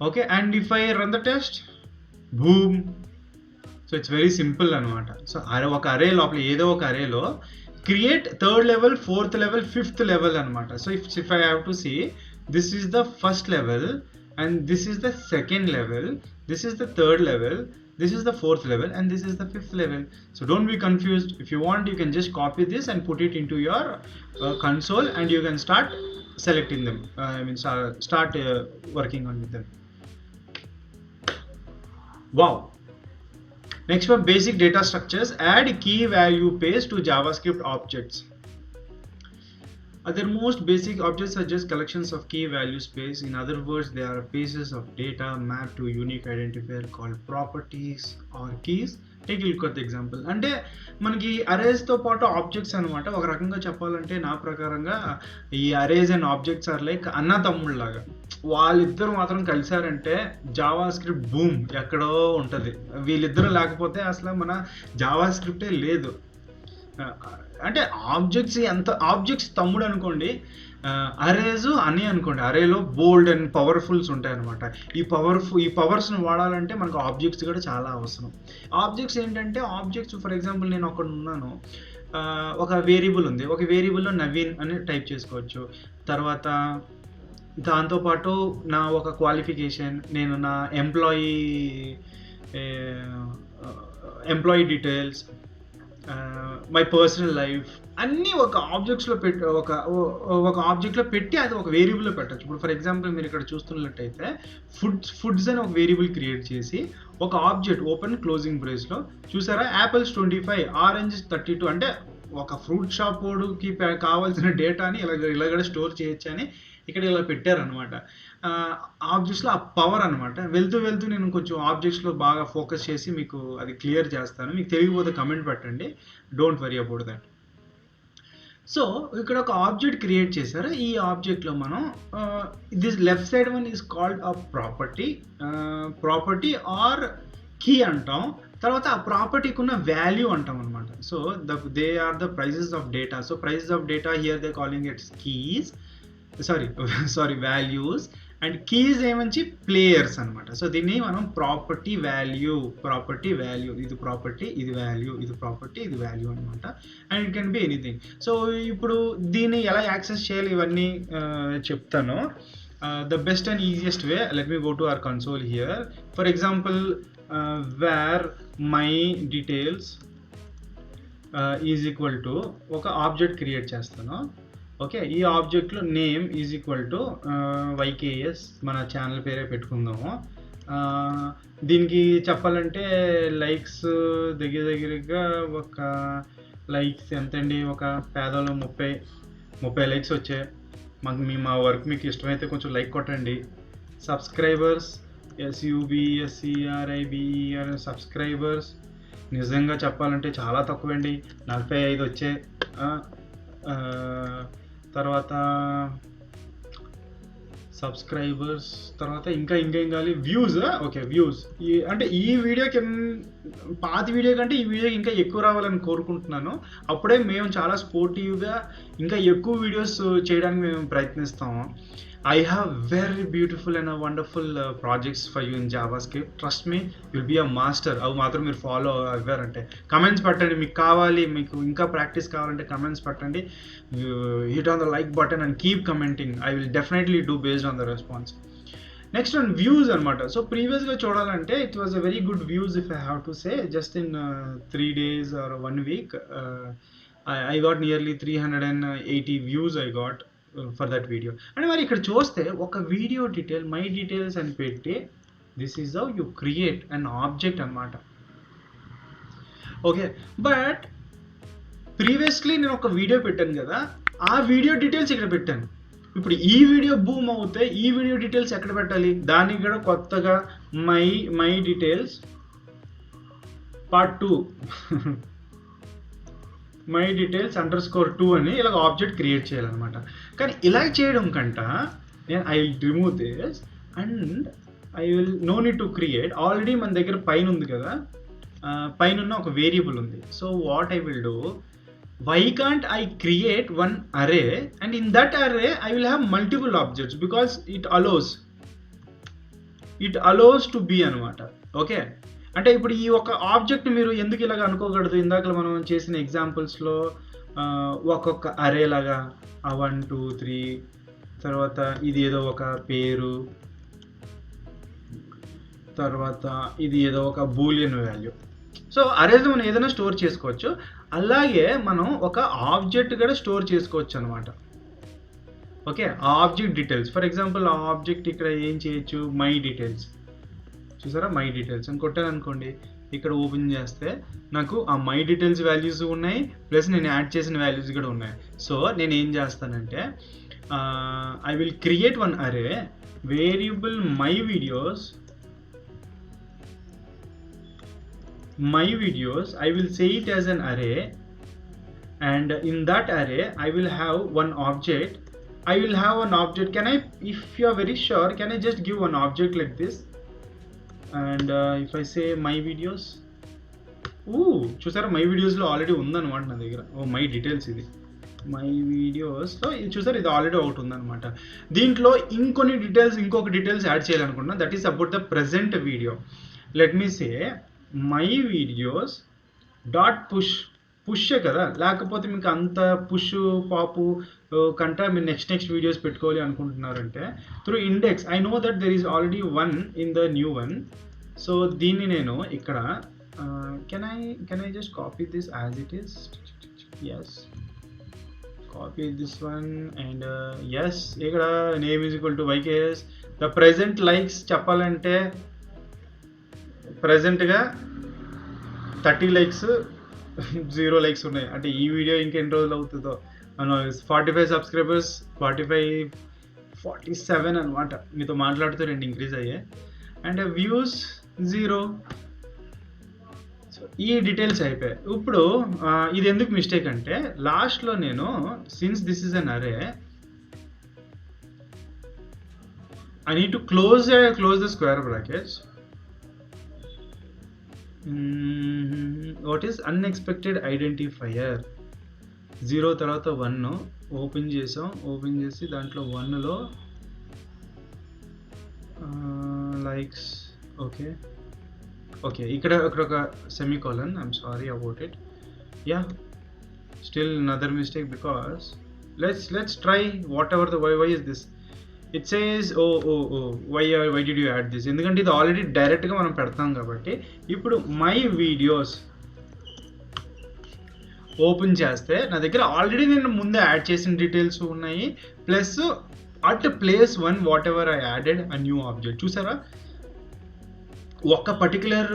Okay, and if I run the test, boom. So it's very simple అనమాట. So ఒక array లోపల ఏదో ఒక అరేలో create 3rd level, 4th level, 5th level అనమాట. So if I have to see, this is the 1st level and this is the 2nd level, this is the 3rd level, this is the 4th level, and this is the 5th level. So don't be confused. If you want, you can just copy this and put it into your console, and you can start selecting them. Start working on with them. Wow. Next one, basic data structures. Add key value pairs to JavaScript objects. Other most basic objects are just collections of key value pairs. In other words, they are pieces of data mapped to unique identifier called properties or keys. Take a look at the example. అంటే మనకి అరేస్తో పాటు objects అనమాట. ఒక రకంగా చెప్పాలంటే నా ప్రకారంగా ఈ arrays and objects are like అన్న తమ్ముళ్ళలాగా. వాళ్ళిద్దరు మాత్రం కలిసారంటే జావా స్క్రిప్ట్ బూమ్ ఎక్కడో ఉంటుంది. వీళ్ళిద్దరూ లేకపోతే అసలు మన జావా స్క్రిప్టే లేదు. అంటే ఆబ్జెక్ట్స్ తమ్ముడు అనుకోండి, అరేస్ అని అనుకోండి. అరేలో బోల్డ్ అండ్ పవర్ఫుల్స్ ఉంటాయి అనమాట. ఈ పవర్స్ని వాడాలంటే మనకు ఆబ్జెక్ట్స్ కూడా చాలా అవసరం. ఆబ్జెక్ట్స్ ఏంటంటే ఆబ్జెక్ట్స్ ఫర్ ఎగ్జాంపుల్ నేను ఒకడు ఉన్నాను, ఒక వేరియబుల్ ఉంది, ఒక వేరియబుల్లో నవీన్ అని టైప్ చేసుకోవచ్చు. తర్వాత దాంతోపాటు నా ఒక క్వాలిఫికేషన్, నేను నా employee details, my personal life అన్నీ ఒక ఆబ్జెక్ట్స్లో పెట్టి ఒక ఆబ్జెక్ట్లో పెట్టి అది ఒక వేరియబుల్లో పెట్టచ్చు. ఇప్పుడు ఫర్ ఎగ్జాంపుల్ మీరు ఇక్కడ చూస్తున్నట్టయితే ఫుడ్స్ అని ఒక వేరియబుల్ క్రియేట్ చేసి ఒక ఆబ్జెక్ట్ ఓపెన్ క్లోజింగ్ బ్రేస్లో చూసారా, యాపిల్స్ 25, ఆరెంజెస్ 32, అంటే ఒక ఫ్రూట్ షాప్ కి కావాల్సిన డేటాని ఇలాగ స్టోర్ చేయొచ్చు అని ఇక్కడ ఇలా పెట్టారనమాట. ఆబ్జెక్ట్స్లో ఆ పవర్ అనమాట. వెళ్తూ నేను కొంచెం ఆబ్జెక్ట్స్లో బాగా ఫోకస్ చేసి మీకు అది క్లియర్ చేస్తాను. మీకు తెలియకపోతే కమెంట్ పెట్టండి, don't worry about that. So ఇక్కడ ఒక ఆబ్జెక్ట్ క్రియేట్ చేశారు. ఈ ఆబ్జెక్ట్లో మనం this left side one is called a property or key అంటాం. తర్వాత ఆ ప్రాపర్టీకి ఉన్న వాల్యూ అంటాం అనమాట. So they are the prizes of data. So prizes of data here they calling it's keys, sorry values, and keys ఏమంచి players అనమాట. So దీన్ని మనం ప్రాపర్టీ వాల్యూ, ఇది ప్రాపర్టీ, ఇది వాల్యూ, ఇది ప్రాపర్టీ, ఇది వాల్యూ అనమాట. And it can be anything. So ఇప్పుడు దీన్ని ఎలా యాక్సెస్ చేయాలి ఇవన్నీ చెప్తాను. The best and easiest way, let me go to our console here. For example, where my details is equal to ఒక ఆబ్జెక్ట్ క్రియేట్ చేస్తాను. ఓకే, ఈ ఆబ్జెక్ట్లో name is equal to YKS, మన ఛానల్ పేరే పెట్టుకుందాము. దీనికి చెప్పాలంటే లైక్స్ దగ్గరగా ఒక లైక్స్ ఎంతండి, ఒక పేదలో 30 లైక్స్ వచ్చాయి. మా వర్క్ మీకు ఇష్టమైతే కొంచెం లైక్ కొట్టండి. సబ్స్క్రైబర్స్ SUBSCRIBER సబ్స్క్రైబర్స్ నిజంగా చెప్పాలంటే చాలా తక్కువండి, 45 వచ్చాయి. తర్వాత సబ్స్క్రైబర్స్, తర్వాత ఇంకా ఏం కావాలి, వ్యూస్. ఓకే, వ్యూస్ అంటే ఈ వీడియోకి పాత వీడియో కంటే ఈ వీడియోకి ఇంకా ఎక్కువ రావాలని కోరుకుంటున్నాను. అప్పుడే మేము చాలా స్పోర్టివ్గా ఇంకా ఎక్కువ వీడియోస్ చేయడానికి మేము ప్రయత్నిస్తాము. I have very beautiful and wonderful projects for you in JavaScript. Trust me, you'll be a master. అవి మాత్రం మీరు ఫాలో అవ్వారంటే కమెంట్స్ పెట్టండి. మీకు కావాలి, మీకు ఇంకా ప్రాక్టీస్ కావాలంటే కమెంట్స్ పెట్టండి. Hit on the like button and keep commenting. I will definitely do based on the response. Next one views అనమాట. సో ప్రీవియస్గా చూడాలంటే it was a very good views if I have to say. Just in 3 days or 1 week I got nearly 380 views I got for that video. అంటే మరి ఇక్కడ చూస్తే ఒక video detail, my details అని పెట్టి this is how you create an object అనమాట. Okay, but previously నేను ఒక వీడియో పెట్టాను కదా, ఆ వీడియో డీటెయిల్స్ ఇక్కడ పెట్టాను. ఇప్పుడు ఈ వీడియో బూమ్ అవుతే ఈ వీడియో డీటెయిల్స్ ఎక్కడ పెట్టాలి? దానికి కూడా కొత్తగా my details part 2 my details _2 అని ఇలా ఆబ్జెక్ట్ క్రియేట్ చేయాలన్నమాట. కానీ ఇలా చేయడం కంట నేను I will remove this and I will know need to create. Already మన దగ్గర పైన ఉంది కదా, పైన ఉన్న ఒక వేరియబుల్ ఉంది. So what I will do, why can't I create one array and in that array I will have multiple objects because it allows to be అనమాట. ఓకే, అంటే ఇప్పుడు ఈ ఒక ఆబ్జెక్ట్ మీరు ఎందుకు ఇలాగ అనుకోకూడదు? ఇందాక మనం చేసిన ఎగ్జాంపుల్స్లో ఒక్కొక్క అరే లాగా 1 2 3, తర్వాత ఇది ఏదో ఒక పేరు, తర్వాత ఇది ఏదో ఒక బూలియన్ వాల్యూ. సో అరేలో మనం ఏదైనా స్టోర్ చేసుకోవచ్చు. అలాగే మనం ఒక ఆబ్జెక్ట్ కూడా స్టోర్ చేసుకోవచ్చు అనమాట. Okay, object details. For example ఆ ఆబ్జెక్ట్ ఇక్కడ ఏం చేయొచ్చు, మై డీటెయిల్స్. చూసారా, మై డీటెయిల్స్ అని కొట్టాను అనుకోండి, ఇక్కడ ఓపెన్ చేస్తే నాకు ఆ మై డీటెయిల్స్ వాల్యూస్ ఉన్నాయి, ప్లస్ నేను యాడ్ చేసిన వాల్యూస్ కూడా ఉన్నాయి. సో నేను ఏం చేస్తానంటే ఐ విల్ క్రియేట్ వన్ అరే variable my videos. I will say it as an array, and in that array I will have one object. Can I, if you are very sure, can I just give one object like this? And if I say my videos, చూసారా, my వీడియోస్లో already ఉందన్నమాట నా దగ్గర. My details, ఇది my వీడియోస్లో ఇది చూసారు, ఇది ఆల్రెడీ ఒకటి ఉందన్నమాట. దీంట్లో ఇంకొన్ని డీటెయిల్స్, ఇంకొక డీటెయిల్స్ యాడ్ చేయాలనుకుంటున్నా. That is about the present video. Let me say my videos dot push కదా, లేకపోతే మీకు అంత పుష్ పాపు కంటే మీరు నెక్స్ట్ వీడియోస్ పెట్టుకోవాలి అనుకుంటున్నారంటే through index. I know that there is already 1 in the new one. So దీన్ని నేను ఇక్కడ can I just copy this as it is? Yes, copy this one, and yes, ikkada name is equal to YKS. The present likes చెప్పాలంటే ప్రెజెంట్గా 30 likes 0 likes ఉన్నాయి. అంటే ఈ video ఇంకెన్ని రోజులు అవుతుందో. 45 సబ్స్క్రైబర్స్ 47 అనమాట. మీతో మాట్లాడుతూ 2 ఇంక్రీజ్ అయ్యాయి. And views 0. సో ఈ డీటెయిల్స్ అయిపోయాయి. ఇప్పుడు ఇది ఎందుకు మిస్టేక్ అంటే లాస్ట్లో నేను సిన్స్ దిస్ ఇస్ అన్ అరే I need to close the square brackets. What is unexpected identifier? 0 తర్వాత 1 ఓపెన్ చేసాం. ఓపెన్ చేసి దాంట్లో 1లో లైక్స్ ఓకే ఇక్కడ ఒక semicolon. I'm sorry about it. Yeah, still another mistake because let's try whatever the why is this. It says why did you add this? ఎందుకంటే ఇది already డైరెక్ట్గా మనం పెడతాం కాబట్టి. ఇప్పుడు మై వీడియోస్ ఓపెన్ చేస్తే నా దగ్గర ఆల్రెడీ నేను ముందే యాడ్ చేసిన డీటెయిల్స్ ఉన్నాయి. Plus at place 1 what ever I added a new object. చూసారా, ఒక పర్టికులర్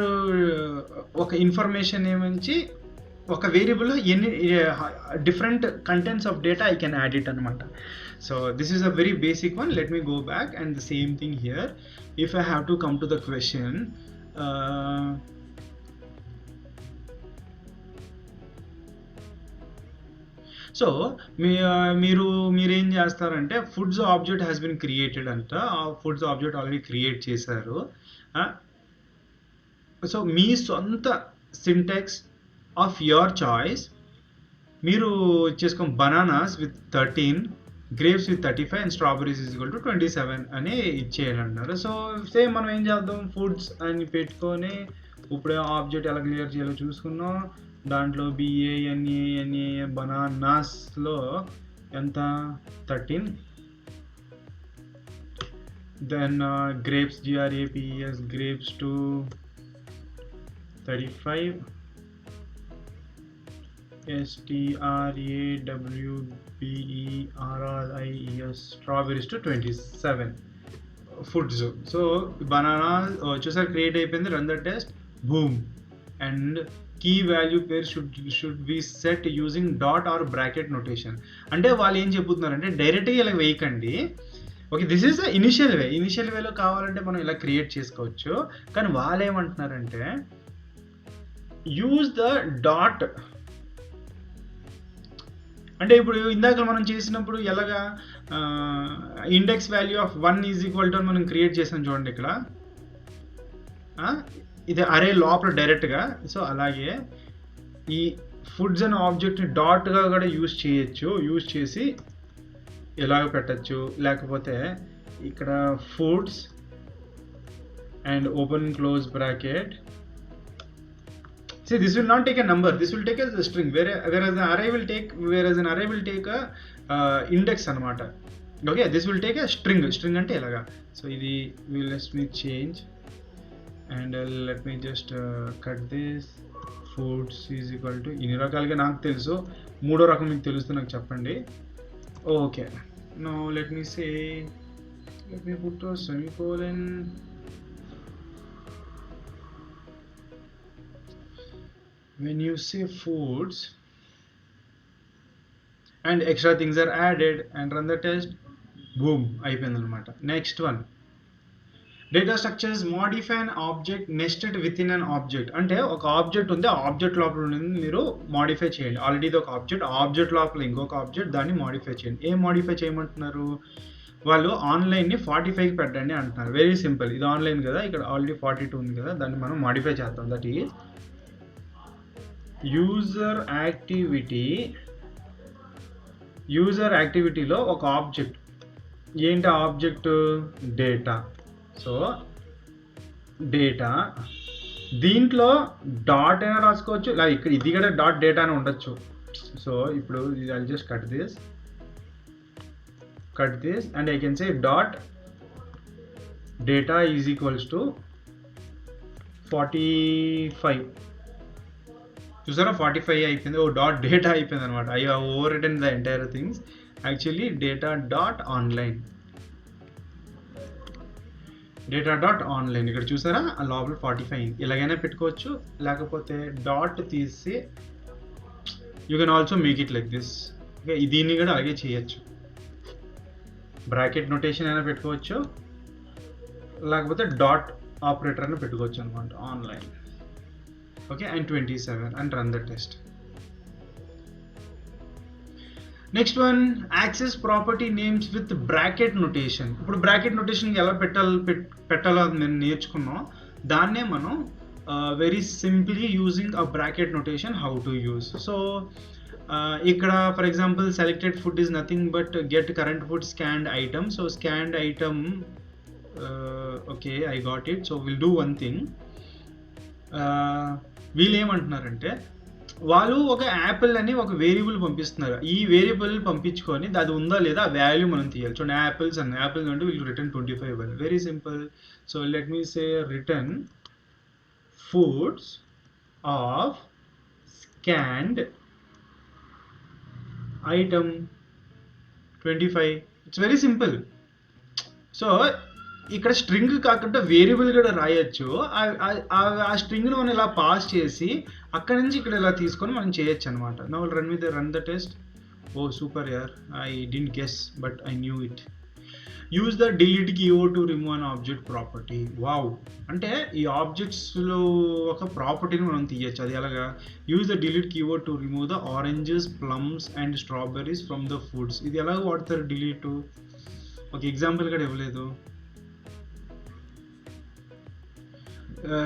ఒక ఇన్ఫర్మేషన్ ఏమించి ఒక వేరియబుల్లో ఎన్ని different contents of data I can add it అనమాట. So this is a very basic one. Let me go back, and the same thing here. If I have to come to the question, so మీరేం చేస్తారంటే foods object has been created అంట. ఆ foods object already create చేశారు. So మీ సొంత syntax of your choice మీరు చేసుకోండి. Bananas with 13, grapes with 35 and strawberries is equal to 27 అని ఇచ్చేయాలన్నారు. So same మనం ఏం చేద్దాం, ఫుడ్స్ అని పెట్టుకొని ఇప్పుడే ఆబ్జెక్ట్ ఎలా క్లియర్ చేయాలో చూసుకున్నాం. దాంట్లో BANA బనానాస్లో ఎంత 13, then grapes GRAPES grapes to 35, STRAWBERRIES strawberries to 27 foods. So banana చూసారు క్రియేట్ అయిపోయింది. Run the test, boom. And key value pair should be set using dot or bracket notation. అంటే వాళ్ళు ఏం చెబుతున్నారంటే డైరెక్ట్గా ఇలా వేయకండి. Okay, this is the initial way. Initial వేలో కావాలంటే మనం ఇలా క్రియేట్ చేసుకోవచ్చు. కానీ వాళ్ళు ఏమంటున్నారంటే యూజ్ ద డాట్. అంటే ఇప్పుడు ఇందాక మనం చేసినప్పుడు ఎలాగా index value of 1 is equal to మనం క్రియేట్ చేసాం చూడండి ఇక్కడ. ఇది అరే లోపల డైరెక్ట్గా. సో అలాగే ఈ ఫుడ్స్ అనే ఆబ్జెక్ట్ని డాట్గా కూడా యూజ్ చేయొచ్చు. యూజ్ చేసి ఎలాగ పెట్టచ్చు. లేకపోతే ఇక్కడ foods and open close bracket. See, this will not take a number. This will take as a string. Whereas an array will take a index anamata. Okay, this will take a string. String ante elaga. So idi let me change, and let me just cut this. Foods is equal to inni rakaluga naaku telusu. Moodo rakam meeku telustu naaku cheppandi. Okay. Now let me put a semicolon. When you say foods and extra things are added and run the test, boom, అయిపోయింది అనమాట. Next one, data structures modify an object nested within an object. అంటే ఒక object ఉంది, ఆ object లోపల ఉంది, మీరు modify చేయండి. ఆల్రెడీ ఇది ఒక ఆబ్జెక్ట్ లోపల ఇంకొక ఆబ్జెక్ట్, దాన్ని మాడిఫై చేయండి. ఏం మాడిఫై చేయమంటున్నారు వాళ్ళు? ఆన్లైన్ని 45కి పెట్టండి అంటున్నారు. Very simple. ఇది ఆన్లైన్ కదా, ఇక్కడ ఆల్రెడీ 42 ఉంది కదా, దాన్ని మనం మాడిఫై చేద్దాం. దట్ ఈజ్ యూజర్ యాక్టివిటీలో ఒక ఆబ్జెక్ట్. ఏంటి ఆబ్జెక్ట్? డేటా. సో డేటా దీంట్లో డాట్ అయినా రాసుకోవచ్చు, ఇలా ఇక్కడ ఇది కూడా డాట్ డేటా అని ఉండొచ్చు. సో ఇప్పుడు I just cut this and I can say dot data is equals to 45. చూసారా 45 అయిపోయింది. ఓ డాట్ డేటా అయిపోయింది అనమాట. I have overwritten the entire things. Actually data dot online ఇక్కడ చూసారా ఆ లోపల 45 ఇలాగైనా పెట్టుకోవచ్చు, లేకపోతే డాట్ తీసి you can also make it like this. Okay, దీన్ని కూడా అలాగే చేయొచ్చు. బ్రాకెట్ నోటేషన్ అయినా పెట్టుకోవచ్చు, లేకపోతే డాట్ ఆపరేటర్ అయినా పెట్టుకోవచ్చు అనమాట. Online okay and 27 and run the test. Next one, access property names with bracket notation. ఇప్పుడు బ్రాకెట్ నోటేషన్ ఎలా పెట్టాలో నేను నేర్చుకున్నాం. దాన్నే మనం very simply using a bracket notation how to use. So ఇక్కడ for example selected food is nothing but get current food scanned item. So scanned item, okay I got it. So will do one thing. వీళ్ళు ఏమంటున్నారంటే వాళ్ళు ఒక Apple అని ఒక variable పంపిస్తున్నారు. ఈ variable పంపించుకొని అది ఉందా లేదా ఆ వాల్యూ మనం తీయాలి. చూడండి యాపిల్స్ అంటే వీళ్ళు రిటర్న్ 25 ఇవ్వాలి. Very simple. So let me say return foods of scanned item 25. It's very simple. So ఇక్కడ స్ట్రింగ్ కాకుండా వేరియబుల్ కూడా రాయొచ్చు. ఆ స్ట్రింగ్ను మనం ఇలా పాస్ చేసి అక్కడ నుంచి ఇక్కడ ఇలా తీసుకొని మనం చేయొచ్చు అనమాట. Now run the test. Oh super యార్, I didn't guess but I knew it. Use the delete keyword to remove an object property. Wow, అంటే ఈ ఆబ్జెక్ట్స్లో ఒక ప్రాపర్టీని మనం తీయచ్చు. అది ఎలాగా? Use the delete keyword to remove the oranges, plums and strawberries from the foods. ఇది ఎలాగ వాడతారు డిలీట్? ఒక ఎగ్జాంపుల్ కూడా ఇవ్వలేదు.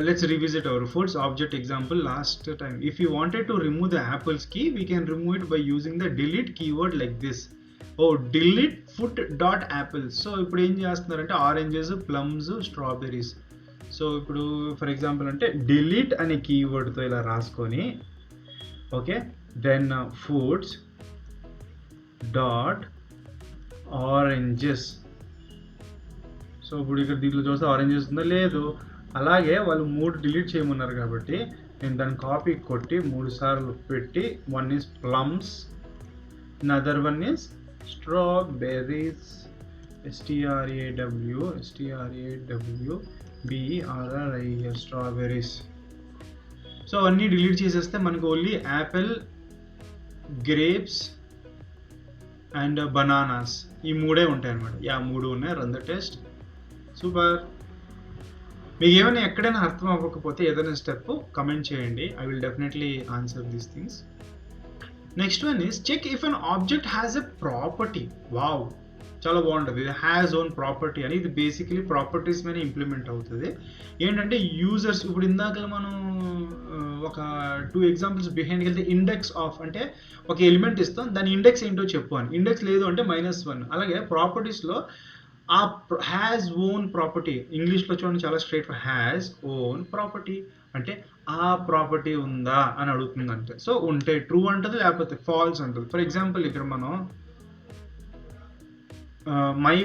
Let's revisit our foods object example last time. If you wanted to remove the apples key, we can remove it by using the delete keyword like this. Oh, delete food dot apples. So ఇప్పుడు ఏం చేస్తున్నారంటే oranges, plums, strawberries. So ఇప్పుడు for example అంటే delete అనే కీవర్డ్తో ఇలా రాసుకొని okay then foods dot oranges. So ఇప్పుడు ఇక్కడ దీంట్లో చూస్తే ఆరెంజెస్ ఉందా? లేదు. అలాగే వాళ్ళు 3 డిలీట్ చేయమన్నారు కాబట్టి నేను దాన్ని కాపీ కొట్టి 3 సార్లు పెట్టి, one is plums, another one is strawberries, STRAWBERRIES strawberries. So అవన్నీ డిలీట్ చేసేస్తే మనకు only apple, grapes and bananas ఈ 3 ఉంటాయి అనమాట. 3 ఉన్నాయి. Run the test. సూపర్. మీకు ఏమైనా ఎక్కడైనా అర్థం అవ్వకపోతే ఏదైనా స్టెప్ కమెంట్ చేయండి. I will definitely answer these things. Next one is check if an object has a property. Wow, చాలా బాగుంటుంది. ఇది హ్యాస్ ఓన్ ప్రాపర్టీ అని. ఇది బేసికలీ ప్రాపర్టీస్ మీద ఇంప్లిమెంట్ అవుతుంది. ఏంటంటే యూజర్స్, ఇప్పుడు ఇందాక మనం ఒక 2 ఎగ్జాంపుల్స్ బిహైండ్కి వెళ్తే ఇండెక్స్ ఆఫ్ అంటే ఒక ఎలిమెంట్ ఇస్తాం, దాని ఇండెక్స్ ఏంటో చెప్పు అని. ఇండెక్స్ లేదు అంటే -1. అలాగే ప్రాపర్టీస్లో ఆ హ్యాస్ ఓన్ ప్రాపర్టీ, ఇంగ్లీష్లో చూడండి చాలా స్ట్రైట్, హ్యాస్ ఓన్ ప్రాపర్టీ అంటే ఆ ప్రాపర్టీ ఉందా అని అడుగుతుంది అంటే. సో ఉంటే ట్రూ అంటుంది, లేకపోతే ఫాల్స్ అంటుంది. ఫర్ ఎగ్జాంపుల్ ఇక్కడ మనం మై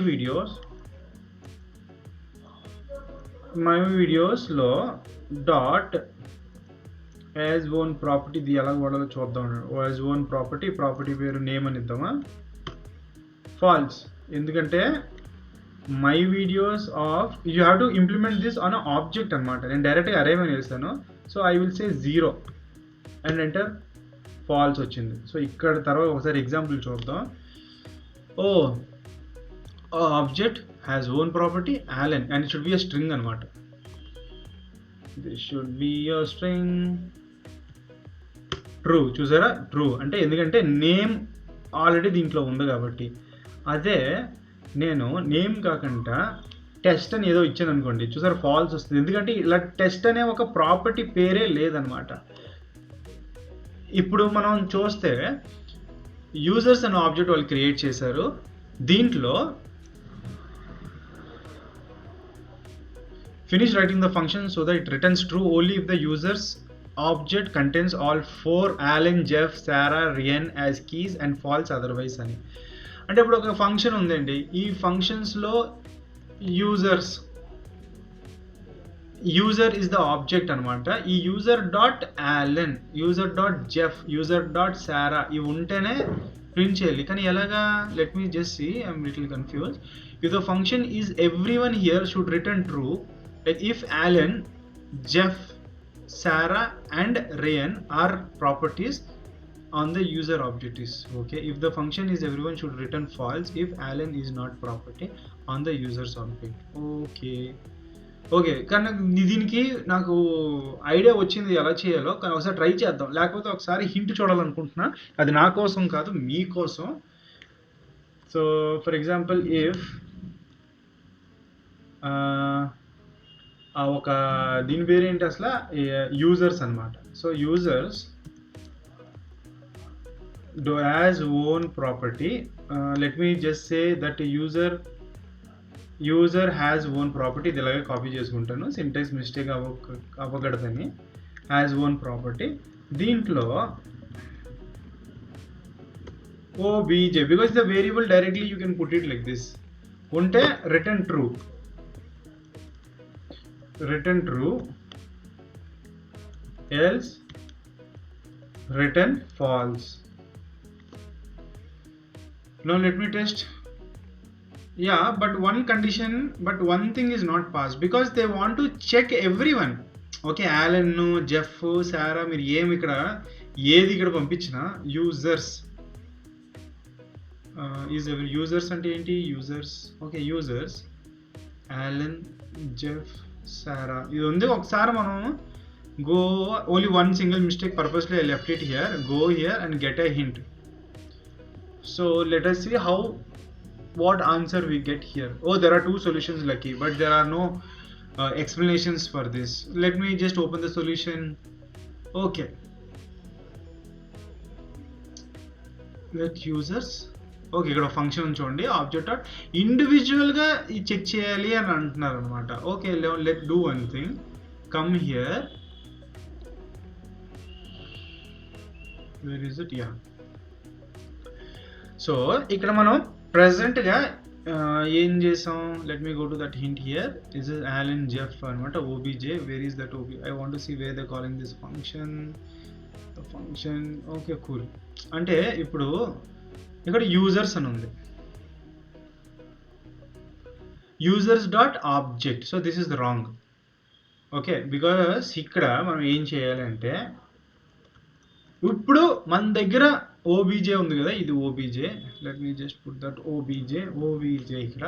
వీడియోస్లో డాట్ యాజ్ ఓన్ ప్రాపర్టీ ఇది ఎలా వాడాలో చూద్దాం. యాజ్ ఓన్ ప్రాపర్టీ పేరు నేమ్ అని ఇద్దామా? ఫాల్స్. ఎందుకంటే my videos of you have to implement this on a object అనమాట. నేను డైరెక్ట్గా అరే అని వేస్తాను. So I will say 0 and enter. False వచ్చింది. సో ఇక్కడ తర్వాత ఒకసారి ఎగ్జాంపుల్ చూద్దాం. ఓ object has own property Alan and it should be a string అనమాట. This should be a string. True. చూసారా? ట్రూ అంటే ఎందుకంటే నేమ్ ఆల్రెడీ దీంట్లో ఉంది కాబట్టి. అదే నేను నేమ్ కాకుండా టెస్ట్ అని ఏదో ఇచ్చాను అనుకోండి, చూసారు ఫాల్స్ వస్తుంది. ఎందుకంటే ఇలా టెస్ట్ అనే ఒక ప్రాపర్టీ పేరే లేదనమాట. ఇప్పుడు మనం చూస్తే యూజర్స్ అనే ఆబ్జెక్ట్ వాళ్ళు క్రియేట్ చేశారు. దీంట్లో finish writing the function so that it returns true only if the users object contains all 4 Alan, Jeff, Sarah, Ryan as keys and false otherwise అని. అంటే ఇప్పుడు ఒక ఫంక్షన్ ఉందండి. ఈ ఫంక్షన్స్లో users user is the object అనమాట. ఈ user dot Alan, user dot Jeff, user dot Sarah ఇవి ఉంటేనే ప్రింట్ చేయాలి. కానీ ఎలాగా? Let me just see, I'm little confuse. If the function is every one here should return true, like if Alan, Jeff, Sarah and Ryan are properties on the user object is okay. If the function is everyone should return false if Alan is not property on the user's object. Okay కానీ దీనికి నాకు idea వచ్చింది ఎలా చేయాలో, కానీ ఒకసారి try చేద్దాం. లేకపోతే ఒకసారి హింట్ చూడాలనుకుంటున్నా, అది నా కోసం కాదు మీకోసం. సో ఫర్ ఎగ్జాంపుల్ ఇఫ్ ఒక దీని పేరు ఏంటి అసలు, యూజర్స్ అనమాట. So users as own property, let me just say that user has own property. ఇది ఇలాగే కాపీ చేసుకుంటాను, సింటాక్స్ మిస్టేక్ అవ్వకూడదని. has own property దీంట్లో obj, because the variable directly you can put it like this, ఉంటే return true, else return false. Now let me test. Yeah, but one condition, but one thing is not passed because they want to check everyone. Okay, Alan, Jeff, Sarah, మీరు ఏమి ఇక్కడ ఏది ఇక్కడ పంపించినా users is ఎవరి users అంటే ఏంటి? Users. Okay, users Alan, Jeff, Sarah ఇది ఉంది. ఒకసారి మనం go only one single mistake purposely I left it here. Go here and get a hint. So let us see what answer we get here. Oh, there are two solutions, lucky, but there are no explanations for this. Let me just open the solution. Okay, let users. Okay, ఇక్కడ function చూడండి, object dot ఇండివిజువల్గా check చేయాలి అని అంటున్నారు అనమాట. Okay, let do one thing. Come here, where is it? Yeah. So ఇక్కడ మనం ప్రెసెంట్గా ఏం చేసాం? Let me go to that hint here. This is Alan, Jeff అనమాట. OBJ, where is that OB? I want to see where they calling this function. Okay, cool. అంటే ఇప్పుడు ఇక్కడ users అని ఉంది, users dot object. So this is wrong. Okay, because ఇక్కడ మనం ఏం చేయాలంటే, ఇప్పుడు మన దగ్గర ఓబీజే ఉంది కదా, ఇది OBJ. Let me just put that OBJ ఇక్కడ.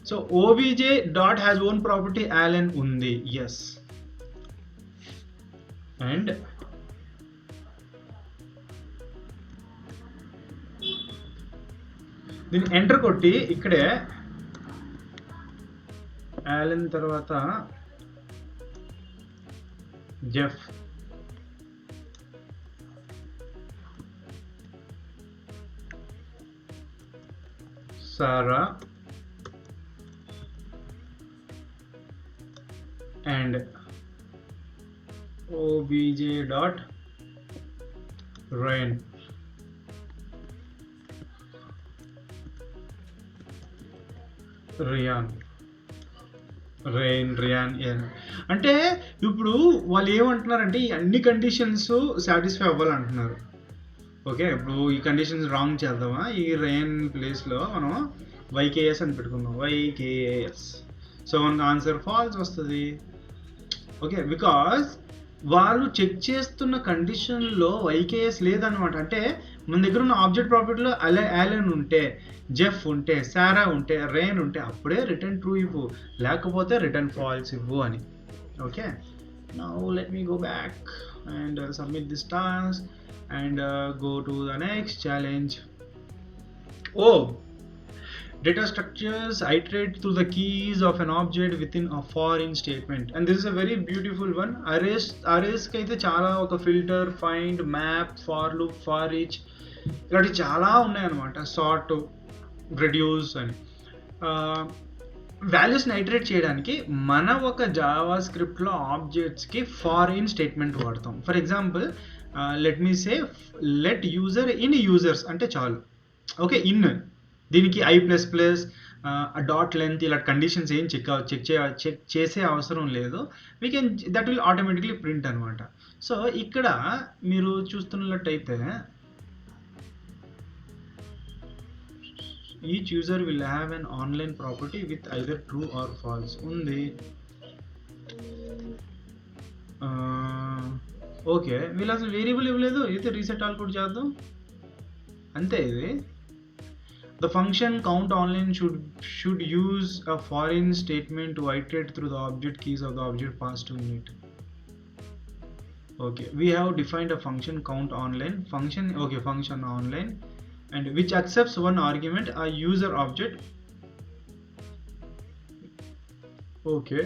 So OBJ dot has own property Alan ఉంది, ఎస్. అండ్ దీన్ని ఎంటర్ కొట్టి ఇక్కడే Alan తర్వాత Jeff, Sarah and obj dot Ryan. Ryan అంటే ఇప్పుడు వాళ్ళు ఏమంటున్నారంటే ఈ అన్ని కండిషన్స్ సాటిస్ఫై అవ్వాలంటున్నారు. ఓకే, ఇప్పుడు ఈ కండిషన్స్ రాంగ్ చేద్దామా? ఈ రేన్ ప్లేస్లో మనం YKS అని పెట్టుకుందాం, YKS. సో మనకు ఆన్సర్ ఫాల్స్ వస్తుంది. ఓకే, బికాస్ వాళ్ళు చెక్ చేస్తున్న కండిషన్లో YKS లేదనమాట. అంటే మన దగ్గర ఉన్న ఆబ్జెక్ట్ ప్రాపర్టీలో Alan ఉంటే, Jeff ఉంటే, Sarah ఉంటే, Ryan ఉంటే అప్పుడే రిటర్న్ ట్రూ ఇవ్వు, లేకపోతే రిటర్న్ ఫాల్స్ ఇవ్వు అని. Okay, now let me go back and submit this task and go to the next challenge. Data structures iterate through the keys of an object within a foreign statement, and this is a very beautiful one. arrays ki aithe chaala oka filter, find, map, for loop, for each ilati chaala unnai anamata. sort, reduce అని వాల్యూస్ని iterate చేయడానికి మన ఒక జావా స్క్రిప్ట్లో ఆబ్జెక్ట్స్కి for in statement వాడతాం. For example let me say let user in users అంటే చాలు. ఓకే, ఇన్ దీనికి I++, ఆ డాట్ లెంత్ ఇలా కండిషన్స్ ఏం చెక్ చేసే అవసరం లేదు. We can that will automatically print అనమాట. సో ఇక్కడ మీరు చూస్తున్నట్టయితే each user will have an online property with either true or false ఉంది. ఓకే, వీళ్ళు అసలు వేరియబుల్ ఇవ్వలేదు. అయితే రీసెట్ ఆల్ కూడా చేద్దాం అంతే. ఇది the function count online should use a foreign statement to iterate through the object keys of the object passed to it. Okay, we have defined a function count online function. Okay, function online and which accepts one argument, a user object. Okay,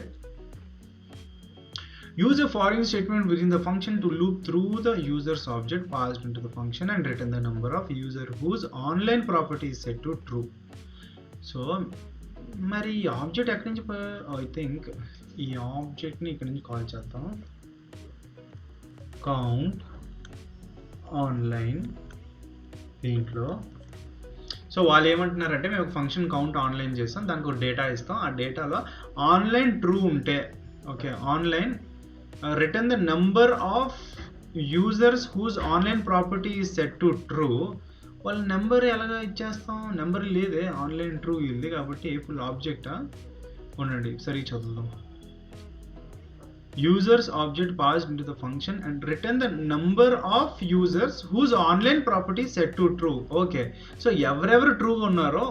use a foreign statement within the function to loop through the user's object passed into the function and return the number of user whose online property is set to true. So మరి ఈ object ఎక్కడి నుంచి, I think ఈ ఆబ్జెక్ట్ని ఇక్కడి నుంచి call చేద్దాం. Count online దీంట్లో. So వాళ్ళు ఏమంటున్నారంటే మేము ఫంక్షన్ కౌంట్ ఆన్లైన్ చేస్తాం, దానికి ఒక డేటా ఇస్తాం. ఆ డేటాలో ఆన్లైన్ ట్రూ ఉంటే okay, online return the number of users whose online property is set to true. వాళ్ళ నెంబర్ ఎలాగా ఇచ్చేస్తాం, నెంబర్ లేదే, ఆన్లైన్ ట్రూ ఇది కాబట్టి ఫుల్ ఆబ్జెక్టా ఉండండి సరిగ్గా చదువుదాం. users object passed into the function and return the number of users whose online property is set to true. Okay, so ఎవరెవరు ట్రూ ఉన్నారో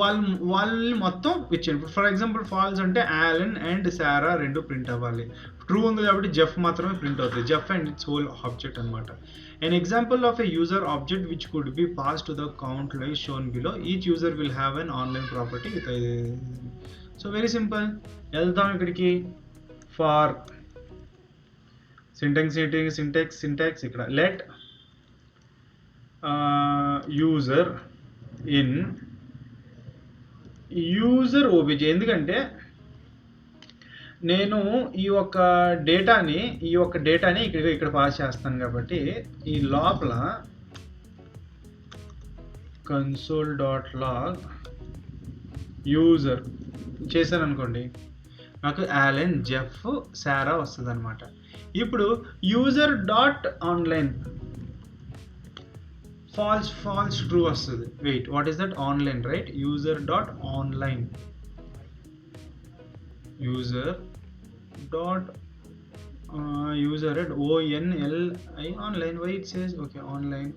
వాళ్ళు మొత్తం ఇచ్చాను. ఫర్ ఎగ్జాంపుల్ ఫాల్స్ అంటే యాలెన్ అండ్ సారా రెండు ప్రింట్ అవ్వాలి. ట్రూ ఉంది కాబట్టి జెఫ్ మాత్రమే ప్రింట్ అవుతుంది, Jeff and it's whole object అనమాట. An example of a user object which could be passed to the count like shown below. Each user will have an online property with a... So very simple. వెళ్తాం ఇక్కడికి. Far syntax ఇక్కడ let user in user OBJ. ఎందుకంటే నేను ఈ యొక్క డేటాని ఇక్కడ pass చేస్తాను కాబట్టి ఈ లోపల console.log యూజర్ చేశాను అనుకోండి, నాకు యాలెన్, జెఫ్, సారా వస్తుంది అనమాట. ఇప్పుడు user dot online false true వస్తుంది. Wait, what is that? Online, right? User dot online, user dot user at ONLI online. Why it says okay online?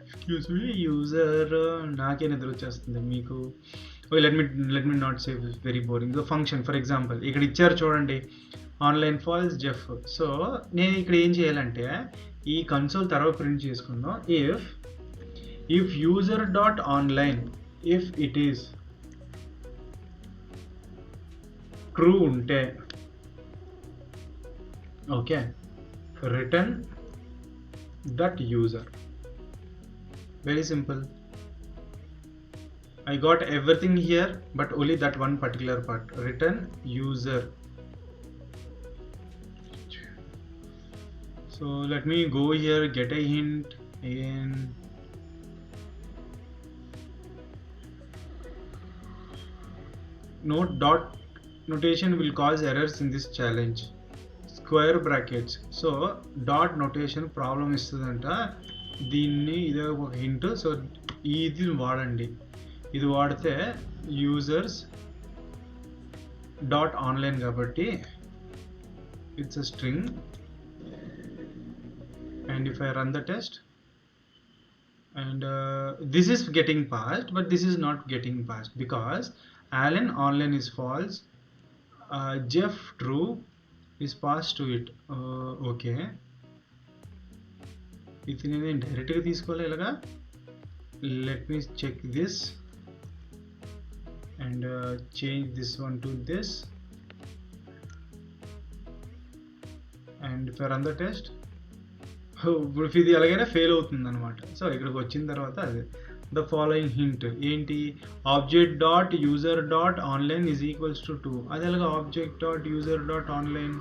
Excuse me, user నాకే నిద్ర వచ్చేస్తుంది మీకు. Okay, let me not say very boring. The function for example ఇక్కడ ఇచ్చారు చూడండి, online falls Jeff. So నేను ఇక్కడ ఏం చేయాలంటే ఈ కన్సోల్ తర్వాత ప్రింట్ చేసుకుందాం. if user dot online, if it is true ఉంటే okay, return that user. Very simple. I got everything here but only that one particular part. Return user. So let me go here, get a hint in note dot notation will cause errors in this challenge. Square brackets. So dot notation problem ఇస్తుందంట. దీన్ని ఇదే ఒక hint. So ఇది వాడండి, ఇది వాడితే users dot online కాబట్టి it's a string. and if I run the test and this is getting passed but this is not getting passed because Alan online is false, Jeff true is passed to it. Okay, ఇది నేను డైరెక్ట్గా తీసుకోవాలి ఇలాగా. let me check this and change this one to this and if I run the test ఇప్పుడు ఇది అలాగైనా fail అవుతుంది అనమాట. సో ఇక్కడికి వచ్చిన తర్వాత అదే ద ఫాలోయింగ్ హింట్ ఏంటి, object dot user dot online is equals to 2. అది అలాగా object dot user dot online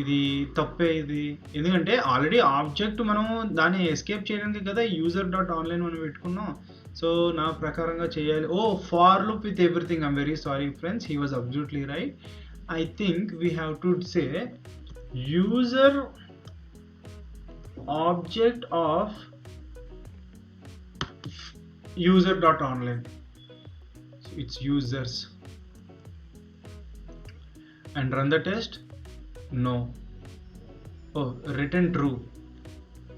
ఇది తప్పే ఇది. ఎందుకంటే ఆల్రెడీ ఆబ్జెక్ట్ మనం దాన్ని ఎస్కేప్ చేయడానికి కదా యూజర్ డాట్ ఆన్లైన్ మనం పెట్టుకున్నాం. సో నా ప్రకారంగా చేయాలి. ఓ for loop with everything. I'm very sorry friends, he was absolutely right. I think we have to say user object of user dot online. So it's users. And run the test. No. Oh, return true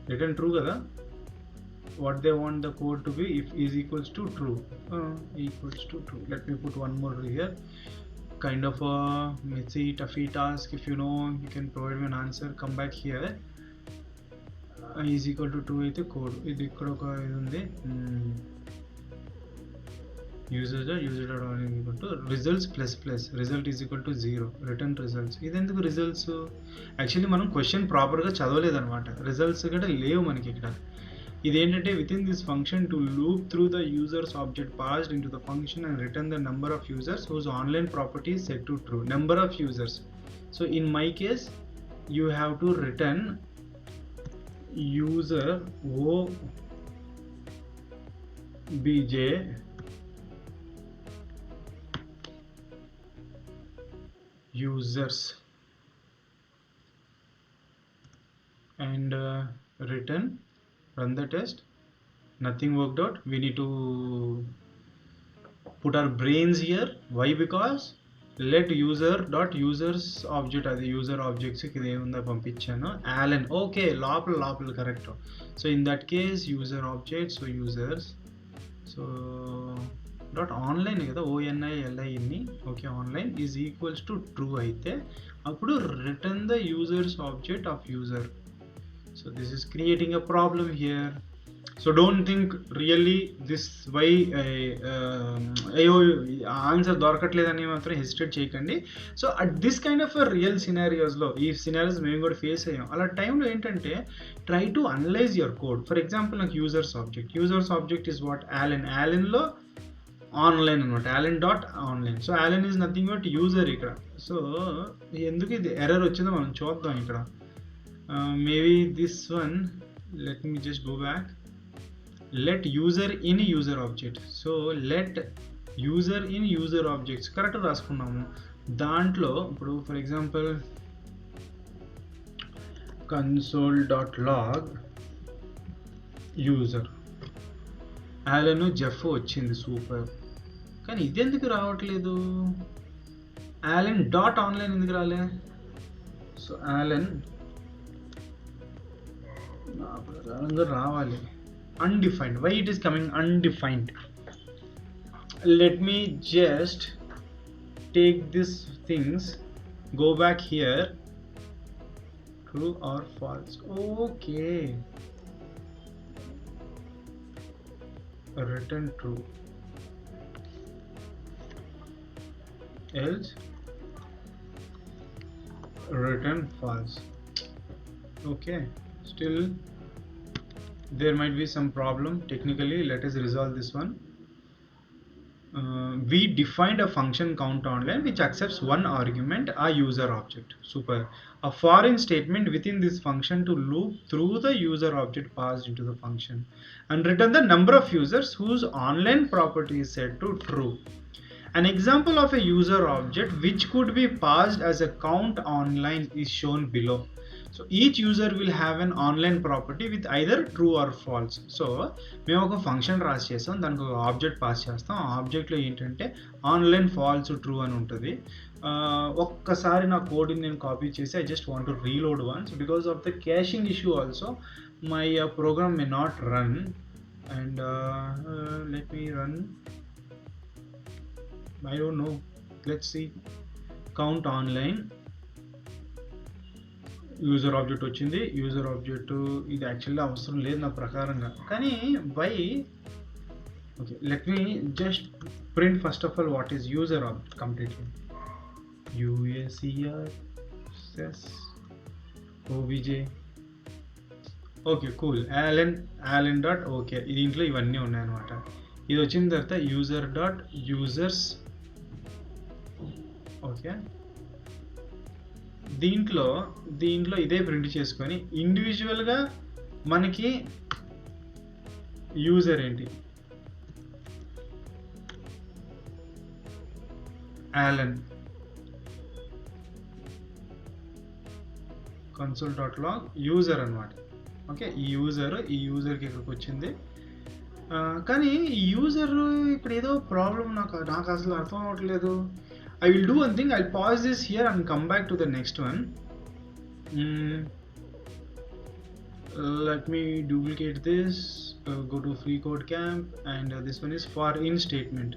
kada. What they want the code to be, if is equals to true, equals to true. Let me put one more here. Kind of a messy toughy task. If you know, you can provide me an answer. Come back here. Is equal to 2 అయితే code ఇది ఇక్కడ ఒక ఇది ఉంది. User equal to results plus result is equal to 0 return results. ఇది ఎందుకు results? Actually మనం question ప్రాపర్గా చదవలేదన్నమాట. రిజల్ట్స్ కూడా లేవు మనకి ఇక్కడ. ఇదేంటంటే within this function to loop through the users object passed in to the function and return the number of users whose online property set to true. Number of users. So in my case you have to return user obj users and return, run the test. Nothing worked out. We need to put our brains here. Why? Because let user dot users object, అది user objects ఇది ఏముందో పంపించాను. Alan, okay, లోపల correct. So in that case user object, so users, so dot online కదా, ONILIN, okay, online is equals to true అయితే అప్పుడు return the users object of user. So this is creating a problem here. So don't think really this why అయ్యో answer దొరకట్లేదని మాత్రం hesitate చేయకండి. So at this kind of real సినారియోస్లో, ఈ scenarios మేము కూడా ఫేస్ అయ్యాం. అలా టైంలో ఏంటంటే try to analyse your code. For example నాకు యూజర్స్ ఆబ్జెక్ట్ ఈజ్ వాట్, యాలెన్లో ఆన్లైన్ అనమాట, Alan dot online. So Alan is nothing but user ఇక్కడ. సో ఎందుకు ఇది ఎర్రర్ వచ్చిందో మనం చూద్దాం ఇక్కడ. Maybe this one, let me just go back. let user in user object. So let user in user objects correct రాసుకున్నాము. దాంట్లో ఇప్పుడు for example console.log user Alan Jeff వచ్చింది, సూపర్. కానీ ఇది ఎందుకు రావట్లేదు? యాలెన్ డాట్ ఆన్లైన్ ఎందుకు రాలే? సో యాలెన్ నా ప్రకారంగా రావాలి. Undefined. Why it is coming undefined? Let me just take these things, go back here, true or false. Okay, return true, else return false. Okay, still there might be some problem technically. Let us resolve this one. We defined a function count online which accepts one argument, a user object. Super. A foreign statement within this function to loop through the user object passed into the function and return the number of users whose online property is set to true. An example of a user object which could be passed as a count online is shown below. So each user will have an online property with either true or false. So మేము ఒక function రాసి చేస్తాం, దానికి ఒక object pass చేస్తాం. ఆ ఆబ్జెక్ట్లో ఏంటంటే online false true అని ఉంటుంది. ఒక్కసారి నా కోడ్ని నేను కాపీ చేసి I just want to reload once. Because of the caching issue also my program may not run. And let me run. I don't know. Let's see. Count online. User object వచ్చింది. User object ఇది actually అవసరం లేదు నా ప్రకారంగా, కానీ why? Okay, let me just print first of all what is user object completely. USERS OBJ. Okay, cool. Alan dot, okay, దీంట్లో ఇవన్నీ ఉన్నాయన్నమాట. ఇది వచ్చిన తర్వాత యూజర్ డాట్ యూజర్స్. ఓకే, దీంట్లో ఇదే ప్రింట్ చేసుకొని ఇండివిజువల్గా మనకి యూజర్ ఏంటి, యాలన్ console.log యూజర్ అనమాట. ఓకే, ఈ యూజర్కి ఇక్కడికి వచ్చింది. కానీ ఈ యూజర్ ఇప్పుడు ఏదో ప్రాబ్లం నాకు అసలు అర్థం అవ్వట్లేదు. I will do one thing, I pause this here and come back to the next one. Let me duplicate this, go to FreeCodeCamp, and this one is for in statement.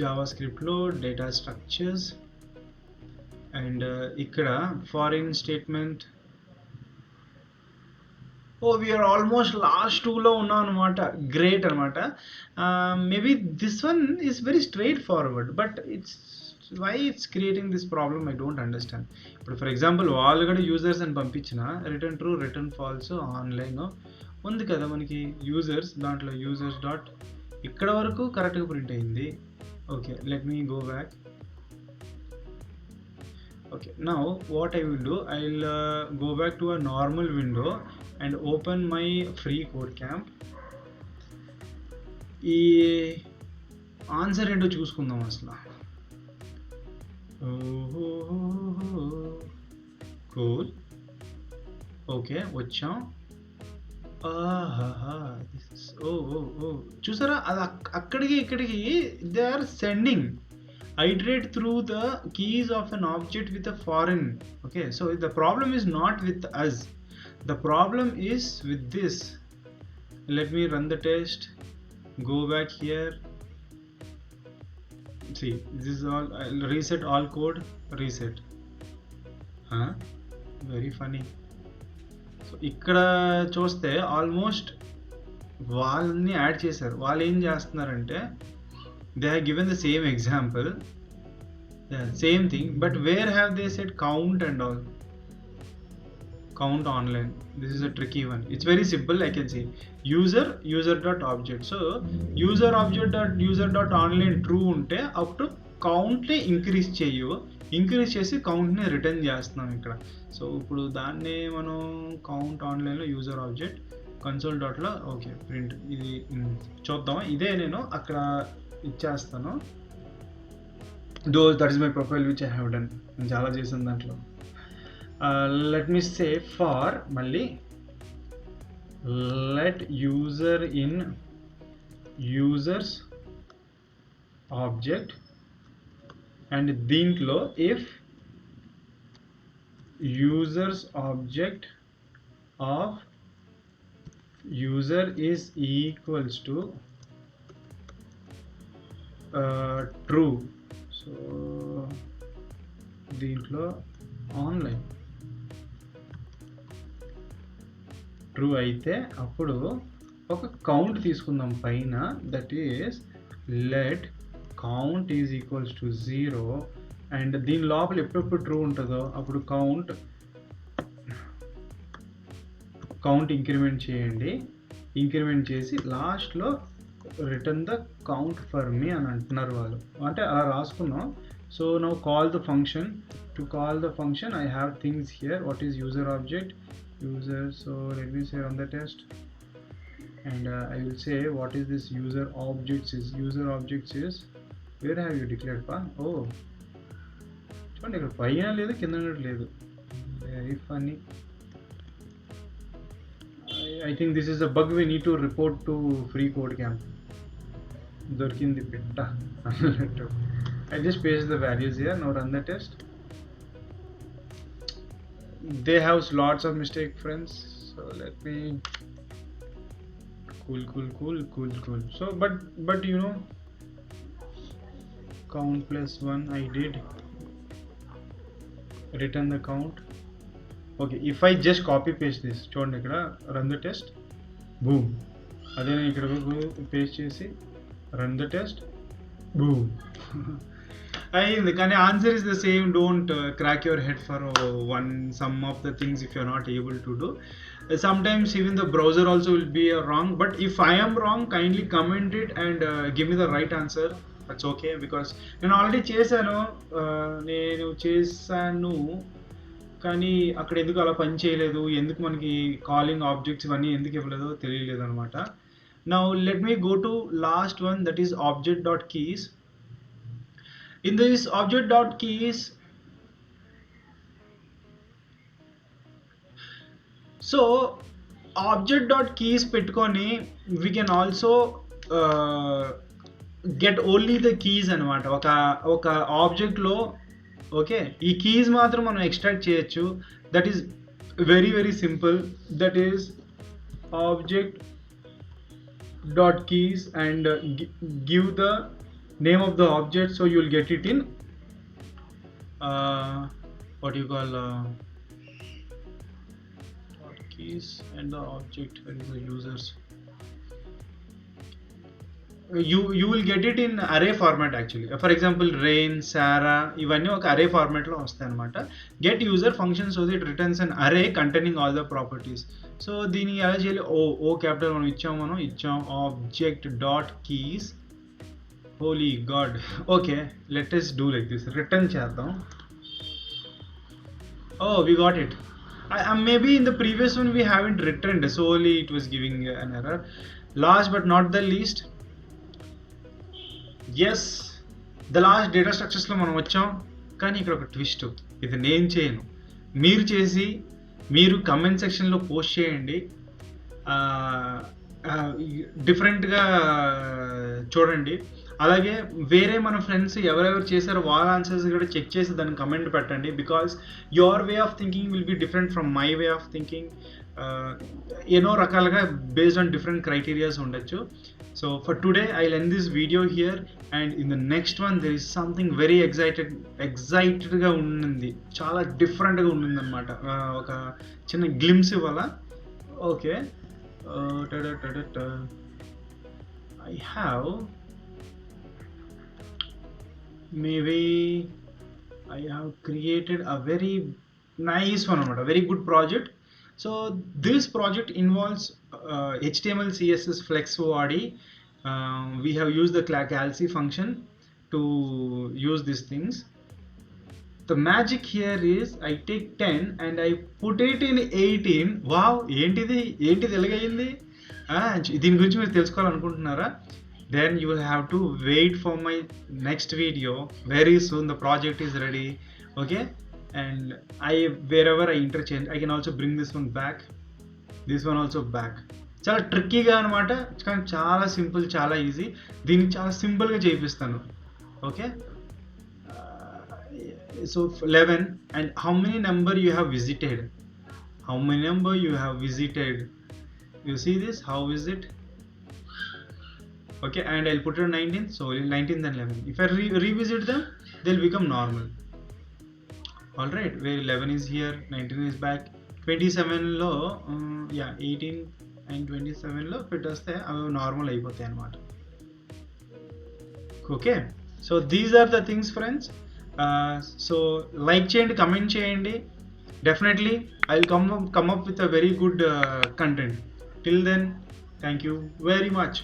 JavaScript load, data structures, and ikkada foreign statement. We are almost last two lo unna anamata. Great anamata. Maybe this one is very straightforward, but it's why it's creating this problem I don't understand. But for example, వాళ్ళు కూడా users అని పంపించిన return true return falls online ఉంది కదా మనకి users, దాంట్లో users dot ఇక్కడ వరకు కరెక్ట్గా ప్రింట్ అయింది. Okay, let me go back. Okay, now what I will do, I'll go back to a normal window and open my FreeCodeCamp. ఈ answer ఏంటో చూసుకుందాం అసలు. కూల్, ఓకే వచ్చాం. చూసారా, అది అక్కడికి ఇక్కడికి they are sending. Iterate through the keys of an object with a foreign. Okay, so the problem is not with us, the problem is with this. Let me run the test, go back here, see this is all. I'll reset all code, reset. Very funny. So ikkada చూస్తే almost వాళ్ళని add చేశారు. వాళ్ళు ఏం చేస్తున్నారంటే they have given the same example, same thing, but where have they said count and all? Count online. This is a tricky one. It's very simple. I can see user dot object. So user object dot user dot online true unte up to count ని increase చేసి count ని return చేస్తున్నాం ఇక్కడ. So ఇప్పుడు దాన్ని మనం count ఆన్లైన్లో user object console డాట్లో ఓకే ప్రింట్. ఇది చూద్దాం. ఇదే నేను అక్కడ ఇచ్చేస్తాను. That is my profile which I have done. నేను చాలా చేసాను దాంట్లో. లెట్ మీ సే ఫార్ మళ్ళీ let user in users object and దీంట్లో if users object of user is equals to true. So దీంట్లో ఆన్లైన్ ట్రూ అయితే అప్పుడు ఒక కౌంట్ తీసుకుందాం పైన. That is let count is equals to 0 and దీని లోపల ఎప్పుడెప్పుడు ట్రూ ఉంటుందో అప్పుడు కౌంట్ ఇంక్రిమెంట్ చేయండి. ఇంక్రిమెంట్ చేసి లాస్ట్లో return the count for me అని అంటున్నారు వాళ్ళు. అంటే అలా రాసుకున్నాం. So now call the function. To call the function I have things here. What is user object user. So let me say run the test and I will say what is this user objects is where have you declared pa? Oh చూడండి ఇక్కడ పైన లేదు కింద లేదు. Very funny. I think this is a bug we need to report to FreeCodeCamp. దొరికింది పెట్ట. I just paste the values here. Now run the test. They have lots of mistake, friends. So let me cool. So but you know, count plus 1 I did. Return the count. Okay, if I just copy paste this, చూడండి ఇక్కడ run the test, boom. అదే నేను ఇక్కడ paste చేసి run the test, boom. అయింది. కానీ answer is the same. Don't crack your head for some of the things if you're not able to do. Sometimes even the browser also will be wrong, but if I am wrong, kindly comment it and give me the right answer. That's okay, because నేను already చేశాను. కానీ అక్కడ ఎందుకు అలా పని చేయలేదు, ఎందుకు మనకి కాలింగ్ ఆబ్జెక్ట్స్ ఇవన్నీ ఎందుకు ఇవ్వలేదో తెలియలేదు అనమాట. Now let me go to last one, that is object dot keys. In this object dot keys, so object dot keys పెట్టుకొని we can also get only the keys అనమాట. ఒక ఆబ్జెక్ట్లో ఓకే, ఈ keys మాత్రం మనం ఎక్స్ట్రాక్ట్ చేయొచ్చు. That is very very simple. That is object dot keys and give the name of the object, so you will get it in what you call keys and the object, that is the users. You will get it in array format actually. For example, rain, Sarah, ఇవన్నీ ఒక array format లో వస్తాయి అనమాట. get user function so that it returns an array containing all the properties. So దీన్ని ఎలా చేయాలి? ఓ capital మనం ఇచ్చాం object dot keys. Holi God. Okay, let us do like this. Return చేద్దాం. Oh, we got it. Maybe in the previous one we haven't returned, so only it was giving an error. Last but not the least, yes, the last data structures లో మనం వచ్చాం. కానీ ఇక్కడ ఒక twist, ఇది నేను చేయను, మీరు చేసి మీరు కమెంట్ సెక్షన్లో పోస్ట్ చేయండి. డిఫరెంట్గా చూడండి. అలాగే వేరే మన ఫ్రెండ్స్ ఎవరెవరు చేశారో వాళ్ళ ఆన్సర్స్ కూడా చెక్ చేసి దాన్ని కమెంట్ పెట్టండి. Because your way of thinking will be different from my way of thinking. ఎన్నో రకాలుగా బేస్డ్ ఆన్ డిఫరెంట్ క్రైటీరియాస్ ఉండొచ్చు. So for today I will end this video here, and in the next one there is something very ఎగ్జైటెడ్గా ఉంటుంది, చాలా డిఫరెంట్గా ఉంటుంది అనమాట. ఒక చిన్న గ్లిమ్స్ ఇవ్వాలా. Okay, I have created a very nice one, a very good project. So this project involves HTML, CSS, Flex ORD. We have used the calc function to use these things. The magic here is I take 10 and I put it in 18. Wow, ఏంటిది ఎలాగైంది? దీని గురించి మీరు తెలుసుకోవాలనుకుంటున్నారా? Then you will have to wait for my next video. Very soon the project is ready. Okay, and wherever I interchange, I can also bring this one back, this one also back. చాలా ట్రిక్కీగా అనమాట, కానీ చాలా simple, చాలా easy. దీన్ని చాలా సింపుల్గా చేయిస్తాను. Okay, so 11, and how many number you have visited, you see this, how is it? Okay, and I'll put it on 19, so 19 then 11. If I revisit them, they'll become normal. All right, where 11 is here, 19 is back, 27 లో 18 and 27 లో పెట్టేస్తే అవి normal అయిపోతాయి అన్నమాట. Okay, so these are the things friends. So like చేయండి, comment చేయండి. Definitely I will come up with a very good content. Till then, thank you very much.